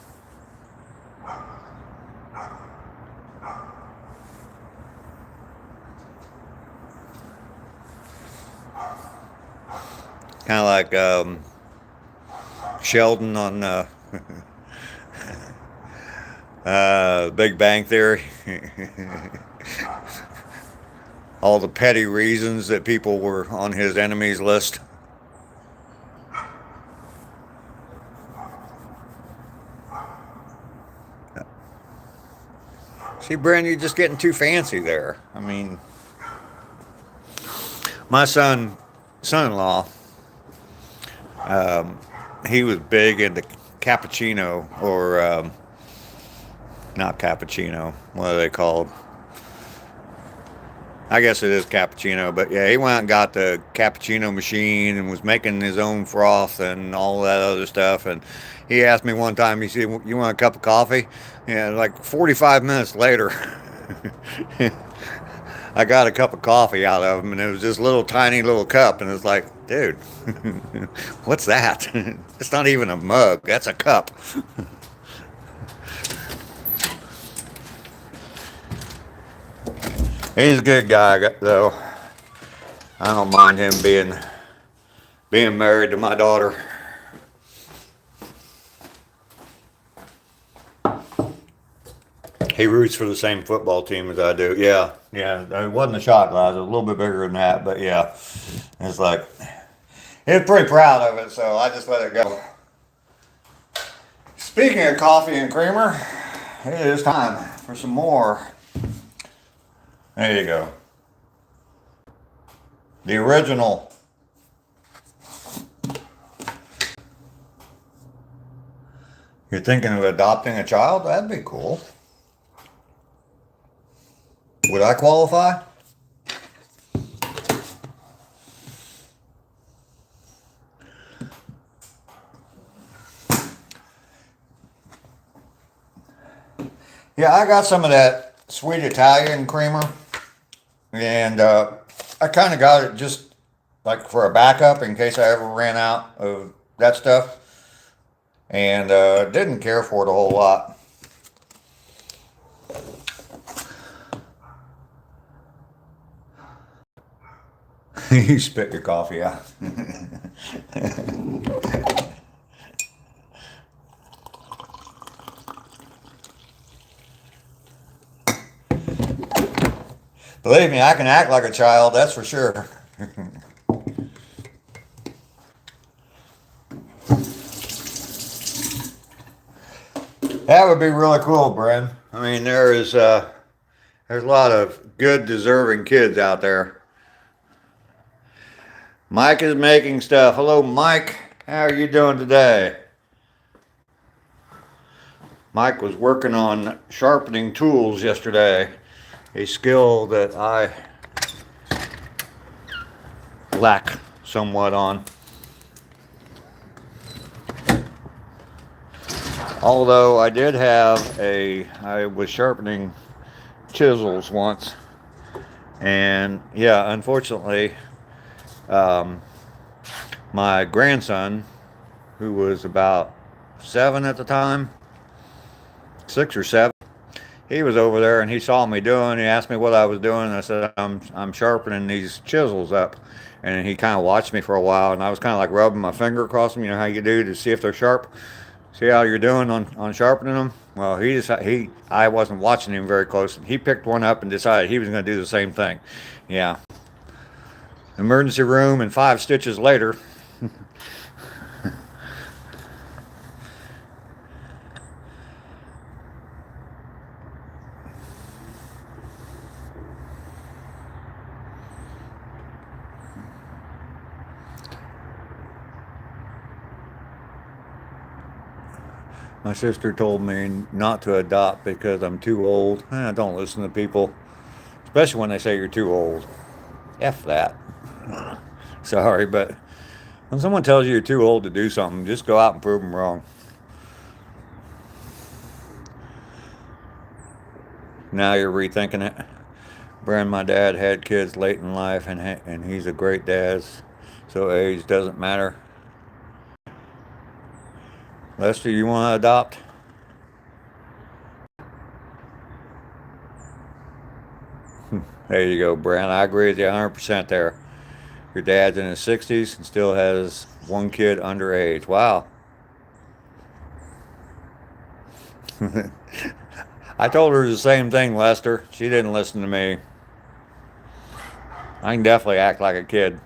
Kind of like Sheldon on Big Bang Theory. All the petty reasons that people were on his enemies list. See, Brent, you're just getting too fancy there. I mean, my son-in-law, he was big into cappuccino, or not cappuccino. What are they called? I guess it is cappuccino, but yeah, he went out and got the cappuccino machine and was making his own froth and all that other stuff. And he asked me one time, he said, "You want a cup of coffee?" Yeah, like 45 minutes later, I got a cup of coffee out of him, and it was this little tiny little cup, and it's like, dude, what's that? It's not even a mug, that's a cup. He's a good guy, though. I don't mind him being married to my daughter. He roots for the same football team as I do. Yeah, it wasn't a shot glass. It was a little bit bigger than that, but yeah, it's like he was pretty proud of it, so I just let it go. Speaking of coffee and creamer, it is time for some more. There you go. The original. You're thinking of adopting a child? That'd be cool. Would I qualify? Yeah, I got some of that sweet Italian creamer, and I kind of got it just like for a backup in case I ever ran out of that stuff, and didn't care for it a whole lot. You spit your coffee out. Believe me, I can act like a child, that's for sure. That would be really cool, Bren. I mean, there's a lot of good, deserving kids out there. Mike is making stuff. Hello, Mike. How are you doing today? Mike was working on sharpening tools yesterday, a skill that I lack somewhat on. Although I was sharpening chisels once, and yeah, unfortunately, my grandson, who was about 7 at the time, 6 or 7, he was over there and he saw me doing. He asked me what I was doing. And I said, I'm sharpening these chisels up. And he kind of watched me for a while, and I was kind of like rubbing my finger across them. You know how you do to see if they're sharp. See how you're doing on sharpening them. Well, I wasn't watching him very close. He picked one up and decided he was going to do the same thing. Yeah. Emergency room, and 5 stitches later. My sister told me not to adopt because I'm too old. Don't listen to people, especially when they say you're too old. F that. Sorry, but when someone tells you you're too old to do something, just go out and prove them wrong. Now you're rethinking it. Brand, my dad had kids late in life, and he's a great dad, so age doesn't matter. Lester, you want to adopt? There you go, Brand. I agree with you 100% there. Your dad's in his 60s and still has one kid underage. Wow. I told her the same thing, Lester. She didn't listen to me. I can definitely act like a kid.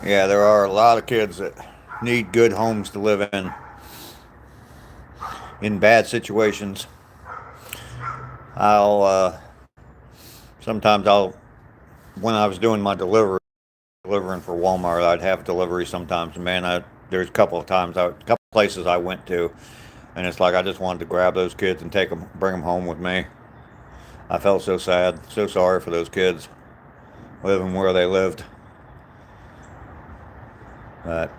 Yeah, there are a lot of kids that need good homes to live in bad situations. Sometimes when I was doing my delivering for Walmart, I'd have delivery sometimes. Man, there's a couple of times, a couple of places I went to, and it's like I just wanted to grab those kids and bring them home with me. I felt so sad, so sorry for those kids living where they lived. But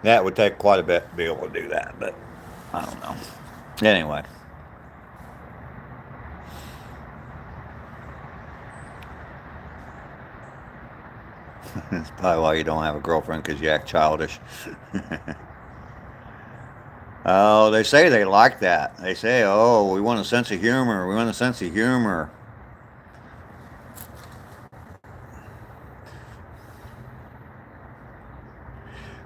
that would take quite a bit to be able to do that, but I don't know. Anyway. That's probably why you don't have a girlfriend, because you act childish. Oh, they say they like that. They say, oh, we want a sense of humor. We want a sense of humor.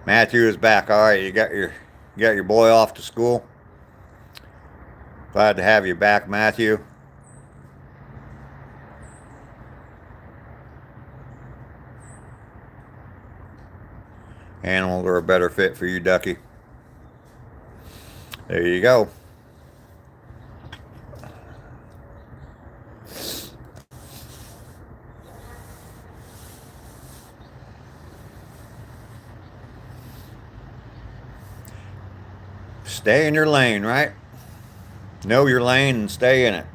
Matthew is back. All right, you got your boy off to school. Glad to have you back, Matthew. Animals are a better fit for you, Ducky. There you go. Stay in your lane, right? Know your lane and stay in it.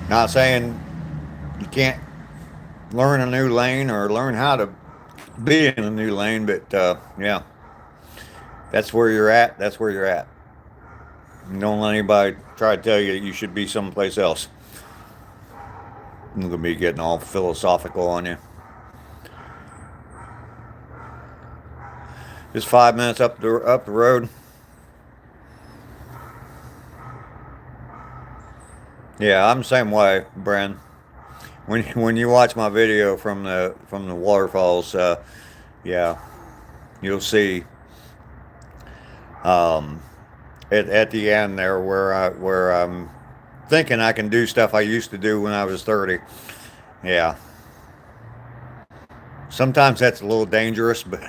Not saying you can't learn a new lane or learn how to be in a new lane, but yeah, that's where you're at. That's where you're at. Don't let anybody try to tell you that you should be someplace else. I'm gonna be getting all philosophical on you. Just 5 minutes up the road. Yeah, I'm the same way, Bren. When you watch my video from the waterfalls, yeah, you'll see at the end there where I'm thinking I can do stuff I used to do when I was 30. Yeah. Sometimes that's a little dangerous, but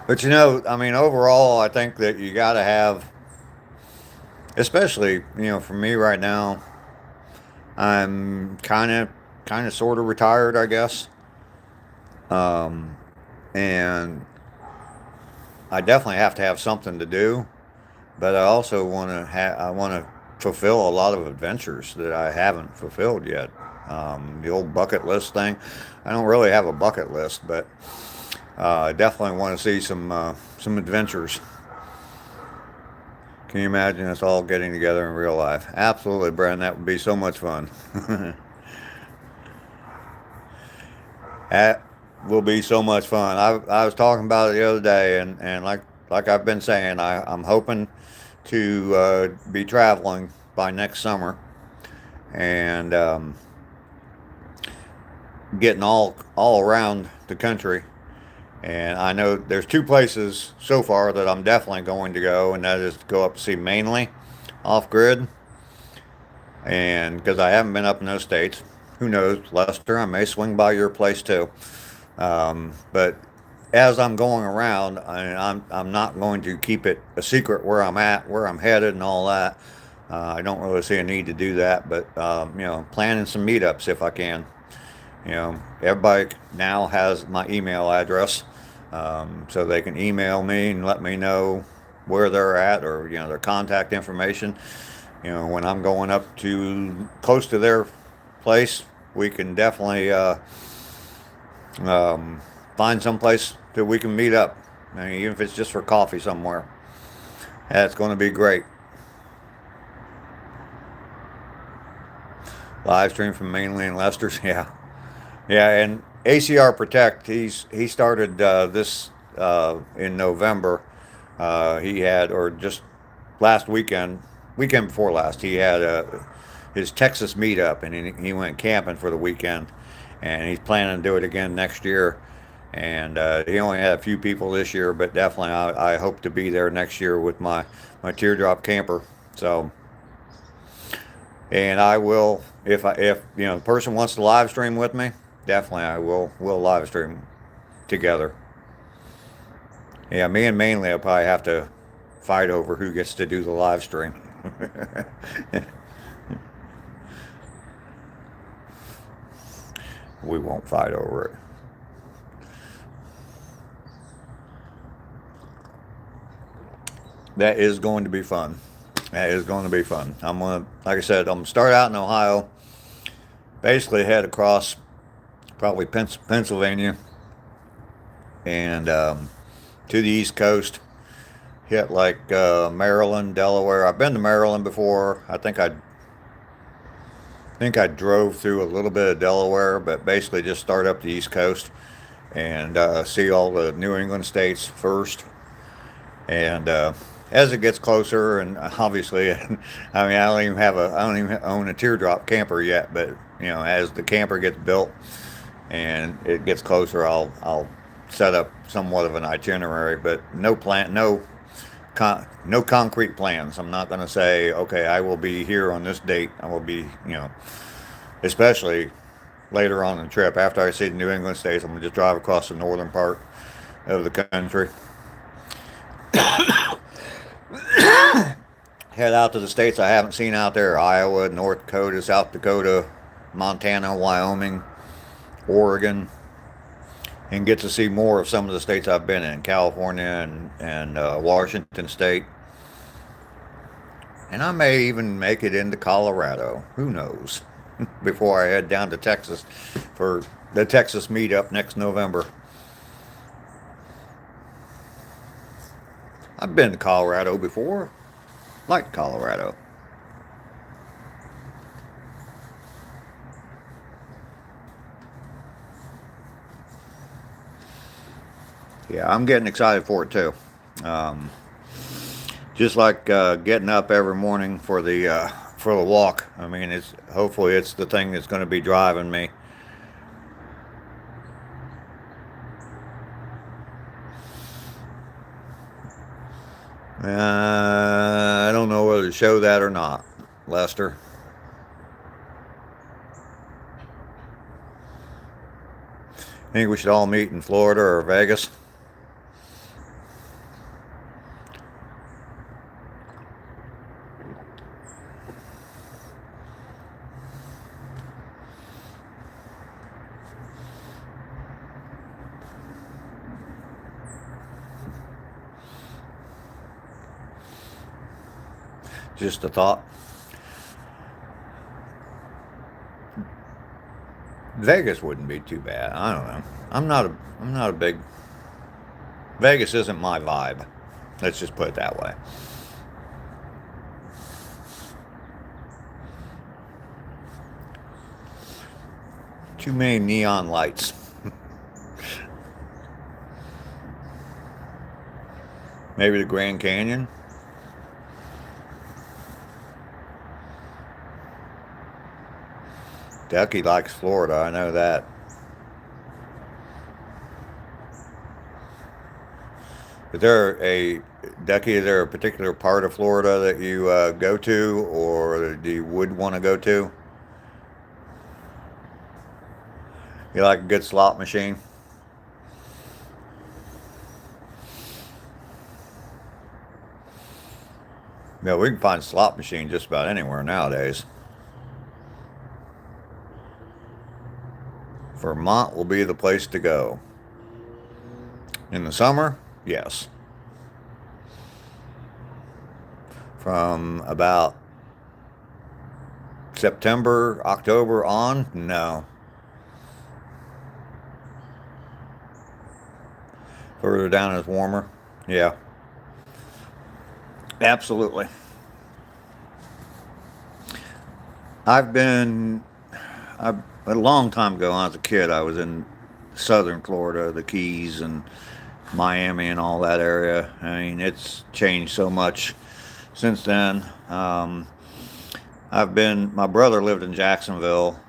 but I mean, overall, I think that you got to have, especially for me right now, I'm kind of sort of retired, I guess, and I definitely have to have something to do, but I also I want to fulfill a lot of adventures that I haven't fulfilled yet. The old bucket list thing. I don't really have a bucket list, but I definitely want to see some adventures. Can you imagine us all getting together in real life? Absolutely, Brent. That would be so much fun. That will be so much fun. I was talking about it the other day, and like I've been saying, I'm hoping to be traveling by next summer, and getting all around the country. And I know there's two places so far that I'm definitely going to go, and that is to go up to see Mainly off grid. And because I haven't been up in those states, who knows, Lester, I may swing by your place too. But as I'm going around, I'm not going to keep it a secret where I'm at, where I'm headed, and all that. I don't really see a need to do that, but planning some meetups if I can. Everybody now has my email address, so they can email me and let me know where they're at, or their contact information. When I'm going up to close to their place, we can definitely find some place that we can meet up. I mean, even if it's just for coffee somewhere, that's going to be great. Live stream from Mainly and Lester's, yeah. Yeah, and ACR Protect, he started this in November. He had, or just last weekend before last, he had his Texas meetup, and he went camping for the weekend, and he's planning to do it again next year. And he only had a few people this year, but definitely I hope to be there next year with my teardrop camper. So, and I will, if the person wants to live stream with me, definitely I will live stream together. Yeah, me and Mainly will probably have to fight over who gets to do the live stream. We won't fight over it. That is going to be fun. That is going to be fun. Like I said, I'm gonna start out in Ohio, basically head across probably Pennsylvania, and to the East Coast, hit like Maryland, Delaware. I've been to Maryland before. I think I drove through a little bit of Delaware, but basically just start up the East Coast and see all the New England states first. And as it gets closer, and obviously, I mean, I don't even own a teardrop camper yet. But as the camper gets built and it gets closer, I'll set up somewhat of an itinerary, but no concrete plans. I'm not going to say, okay, I will be here on this date. I will be, especially later on in the trip after I see the New England states. I'm going to just drive across the northern part of the country, head out to the states I haven't seen out there: Iowa, North Dakota, South Dakota, Montana, Wyoming, Oregon, and get to see more of some of the states I've been in: California and Washington State. And I may even make it into Colorado. Who knows? Before I head down to Texas for the Texas meetup next November. I've been to Colorado before. Like Colorado. Yeah, I'm getting excited for it too. Um, just like getting up every morning for the walk. I mean, hopefully it's the thing that's going to be driving me. I don't know whether to show that or not, Lester. I think we should all meet in Florida or Vegas. Just a thought. Vegas wouldn't be too bad. I don't know. I'm not a big Vegas isn't my vibe. Let's just put it that way. Too many neon lights. Maybe the Grand Canyon. Ducky likes Florida, I know that. Is there a Ducky? Is there a particular part of Florida that you go to, or do you would want to go to? You like a good slot machine? Yeah, we can find slot machines just about anywhere nowadays. Vermont will be the place to go. In the summer, yes. From about September, October on, no. Further down is warmer. Yeah, absolutely. I've been, a long time ago when I was a kid, I was in southern Florida, the Keys and Miami and all that area. I mean, it's changed so much since then. My brother lived in Jacksonville.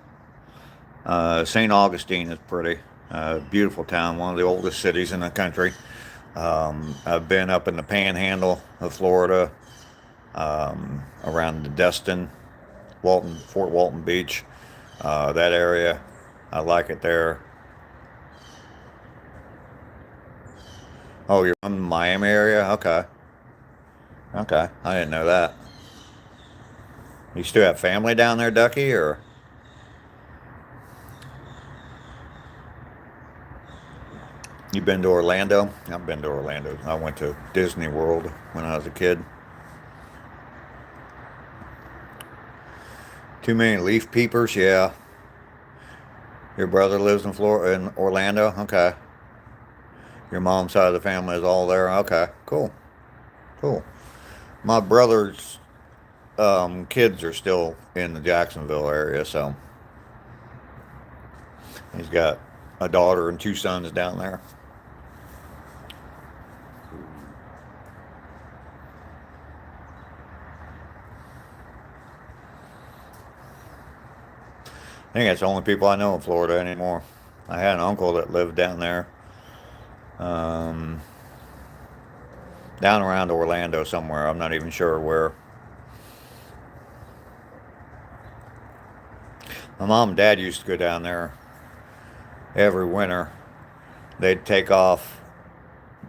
St. Augustine is pretty. Beautiful town, one of the oldest cities in the country. I've been up in the panhandle of Florida, around the Destin, Fort Walton Beach, that area. I like it there. Oh, you're from the Miami area? Okay. Okay. I didn't know that. You still have family down there, Ducky, or you been to Orlando? I've been to Orlando. I went to Disney World when I was a kid. Too many leaf peepers, yeah. Your brother lives in Florida, in Orlando? Okay. Your mom's side of the family is all there? Okay, cool. Cool. My brother's kids are still in the Jacksonville area, so he's got a daughter and two sons down there. I think that's the only people I know in Florida anymore. I had an uncle that lived down there, um, down around Orlando somewhere. I'm not even sure where. My mom and dad used to go down there every winter. They'd take off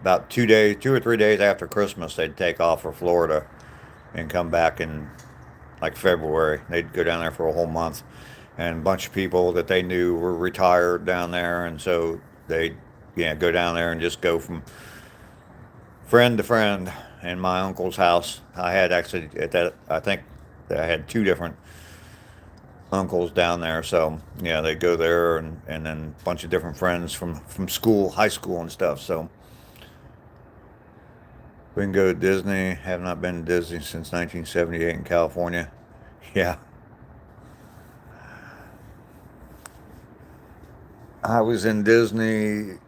about 2 days, 2 or 3 days after Christmas. They'd take off for Florida and come back in like February. They'd go down there for a whole month, and a bunch of people that they knew were retired down there, and so they'd go down there and just go from friend to friend. In my uncle's house, I had actually at that I think that I had two different uncles down there. So yeah, they'd go there, and then a bunch of different friends from school, high school and stuff. So we can go to Disney. Have not been to Disney since 1978 in California. Yeah. I was in Disneyland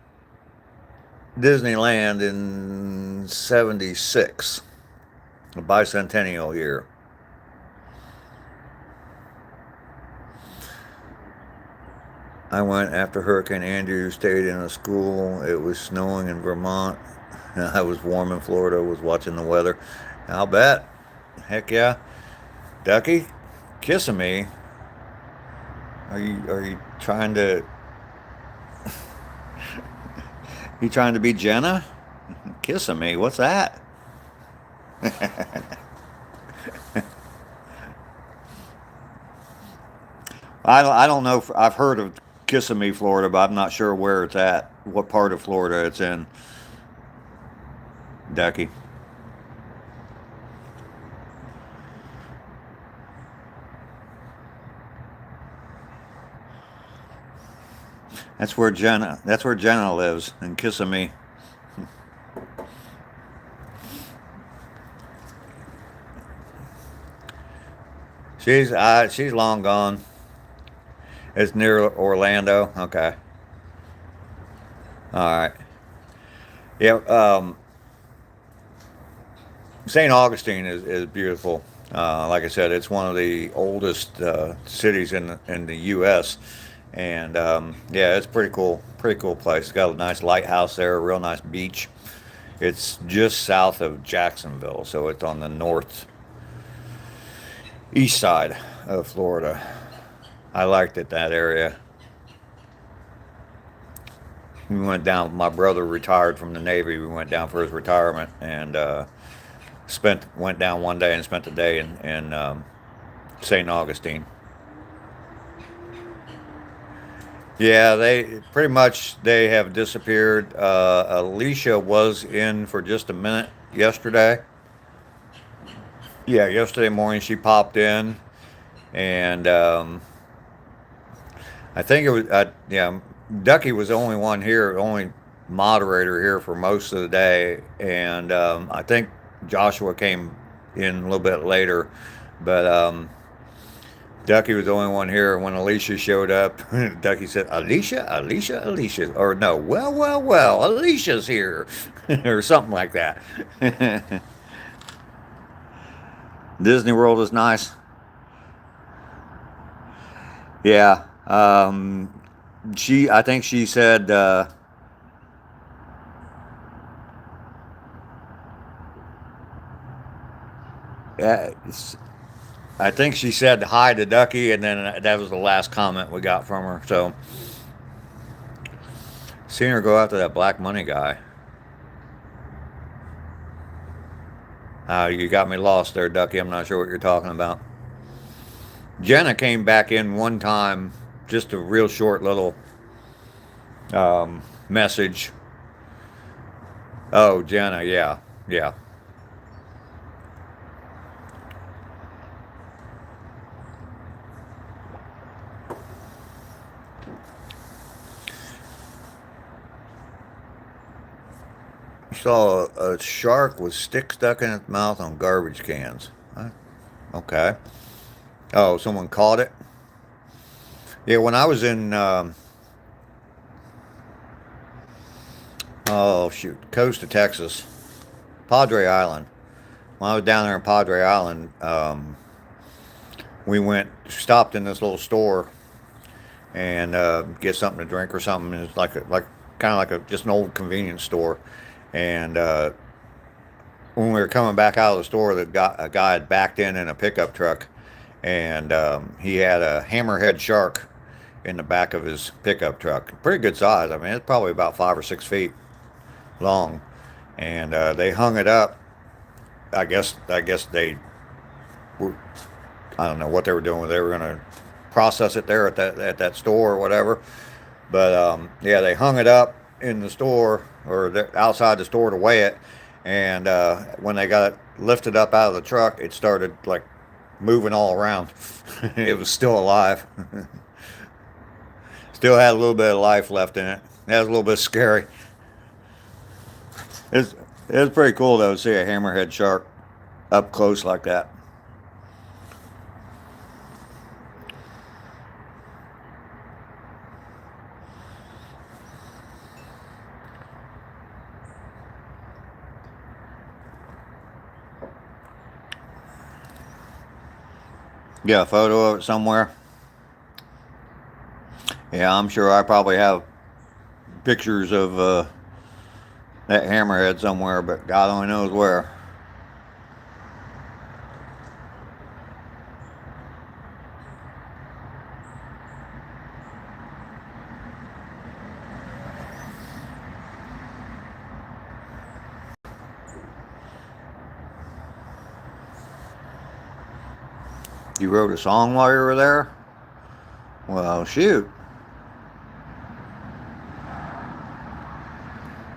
in '76, the bicentennial year. I went after Hurricane Andrew, stayed in a school. It was snowing in Vermont. I was warm in Florida, was watching the weather. I'll bet. Heck yeah. Ducky, kissing me. Are you trying to you trying to be Jenna? Kissing me. What's that? I don't know. If, I've heard of Kissimmee, Florida, but I'm not sure where it's at. What part of Florida it's in. Ducky. That's where Jenna lives in Kissimmee. She's long gone. It's near Orlando. Okay. All right. Yeah. St. Augustine is beautiful. Like I said, it's one of the oldest cities in the U.S. And yeah, it's pretty cool place. It's got a nice lighthouse there, a real nice beach. It's just south of Jacksonville, so it's on the northeast side of Florida. I liked it, that area. We went down. My brother retired from the Navy. We went down for his retirement and spent went down one day and spent the day in St. Augustine. Yeah, they pretty much they have disappeared. Alicia was in for just a minute yesterday. Yeah, yesterday morning she popped in, and I think it was yeah. Ducky was the only one here, only moderator here for most of the day, and I think Joshua came in a little bit later, but Ducky was the only one here. When Alicia showed up, Ducky said, "Alicia, Alicia, Alicia," or no, well, Alicia's here, or something like that. Disney World is nice. Yeah. I think she said, uh, I think she said hi to Ducky, and then that was the last comment we got from her. So, seeing her go after that black money guy. You got me lost there, Ducky. I'm not sure what you're talking about. Jenna came back in one time, just a real short little message. Oh, Jenna, yeah, yeah. Saw a shark with stick stuck in its mouth on garbage cans. Okay. Oh, someone caught it? Yeah, when I was in, oh, shoot, coast of Texas, Padre Island. When I was down there in Padre Island, we stopped in this little store and get something to drink or something. It's kind of like just an old convenience store. And when we were coming back out of the store, a guy had backed in a pickup truck, and he had a hammerhead shark in the back of his pickup truck. Pretty good size. I mean, it's probably about 5 or 6 feet long, and they hung it up. I guess they were. I don't know what they were doing. They were going to process it there at that store or whatever. But yeah, they hung it up in the store or outside the store to weigh it, and when they got it lifted up out of the truck, it started like moving all around. It was still alive. Still had a little bit of life left in it. That was a little bit scary. It's it's pretty cool though to see a hammerhead shark up close like that. Get a photo of it somewhere. Yeah, I'm sure I probably have pictures of that hammerhead somewhere, but God only knows where. You wrote a song while you were there? Well, shoot.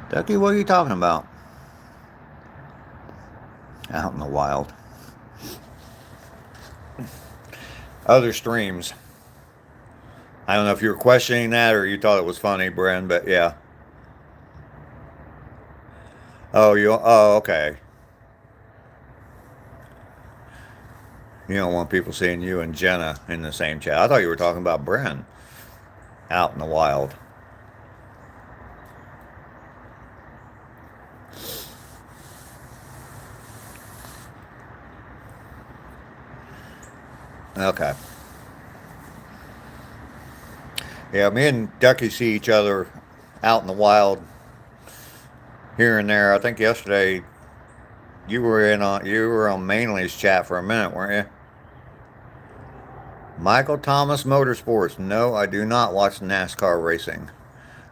Ducky, what are you talking about? Out in the wild. Other streams. I don't know if you were questioning that or you thought it was funny, Bren, but yeah. Oh, okay. You don't want people seeing you and Jenna in the same chat. I thought you were talking about Bren out in the wild. Okay. Yeah, me and Ducky see each other out in the wild here and there. I think yesterday you were on Mainly's chat for a minute, weren't you? Michael Thomas Motorsports. No, I do not watch NASCAR racing.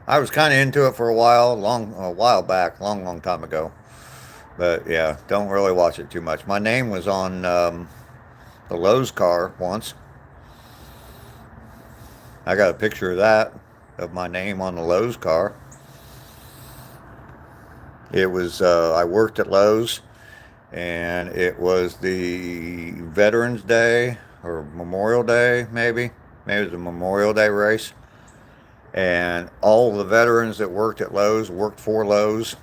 I was kind of into it for a while back, long time ago. But yeah, don't really watch it too much. My name was on the Lowe's car once. I got a picture of that, of my name on the Lowe's car. It was, I worked at Lowe's, and it was the Veterans Day or Memorial Day, maybe. Maybe it was the Memorial Day race. And all the veterans that worked at Lowe's, worked for Lowe's,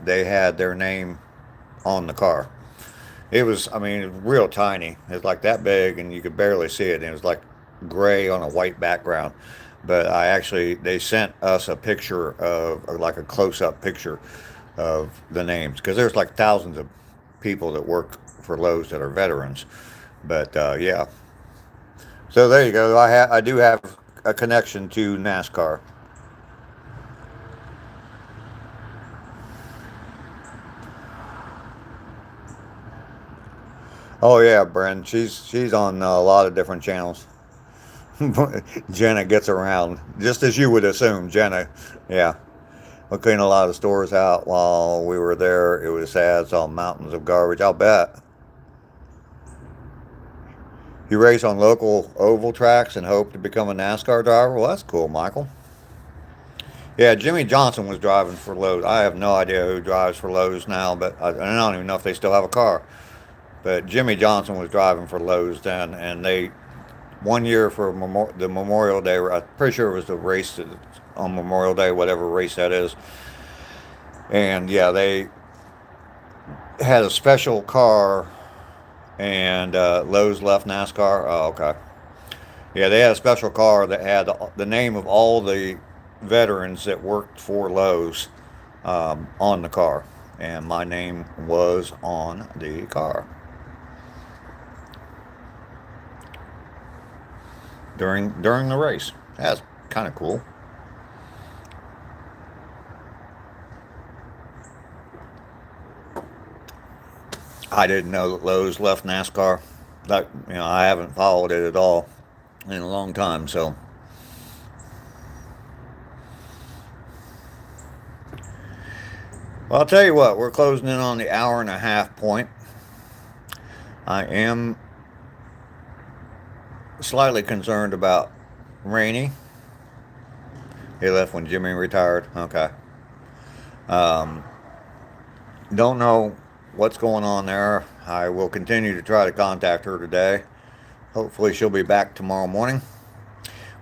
they had their name on the car. It was, I mean, real tiny. It was like that big, and you could barely see it. And it was like gray on a white background. But they sent us a picture of, or like a close-up picture of the names, because there's like thousands of people that work for Lowe's that are veterans. But yeah, so there you go. I do have a connection to NASCAR. Oh yeah, Bren. She's on a lot of different channels. Jenna gets around, just as you would assume. Jenna, yeah. We cleaned a lot of stores out while we were there. It was sad. Saw mountains of garbage. I'll bet. You race on local oval tracks and hope to become a NASCAR driver? Well, that's cool, Michael. Yeah, Jimmy Johnson was driving for Lowe's. I have no idea who drives for Lowe's now, but I don't even know if they still have a car. But Jimmy Johnson was driving for Lowe's then, and they 1 year for the Memorial Day. I'm pretty sure it was the race on Memorial Day, whatever race that is. And yeah, they had a special car, and Lowe's left NASCAR. Oh, okay. Yeah, they had a special car that had the name of all the veterans that worked for Lowe's on the car, and my name was on the car during the race. That's kind of cool. I didn't know that Lowe's left NASCAR. That, I haven't followed it at all in a long time. So, well, I'll tell you what. We're closing in on the hour and a half point. I am slightly concerned about Rainey. He left when Jimmy retired. Okay. Um, don't know what's going on there. I will continue to try to contact her today. Hopefully she'll be back tomorrow morning.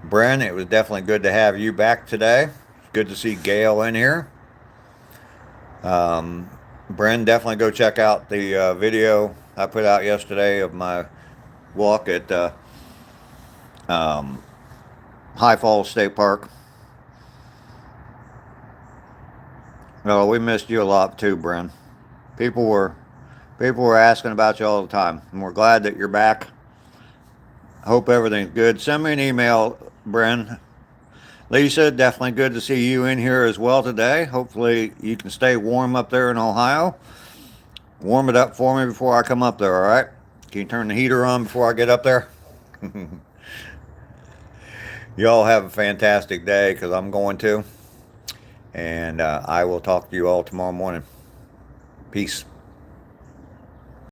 Bren, it was definitely good to have you back today. It's good to see Gail in here. Bren, definitely go check out the video I put out yesterday of my walk at High Falls State Park. Oh, we missed you a lot too, Bren. People were asking about you all the time, and we're glad that you're back. Hope everything's good. Send me an email, Bren. Lisa, definitely good to see you in here as well today. Hopefully you can stay warm up there in Ohio. Warm it up for me before I come up there, all right? Can you turn the heater on before I get up there? Y'all have a fantastic day, because I'm going to. And I will talk to you all tomorrow morning. Peace.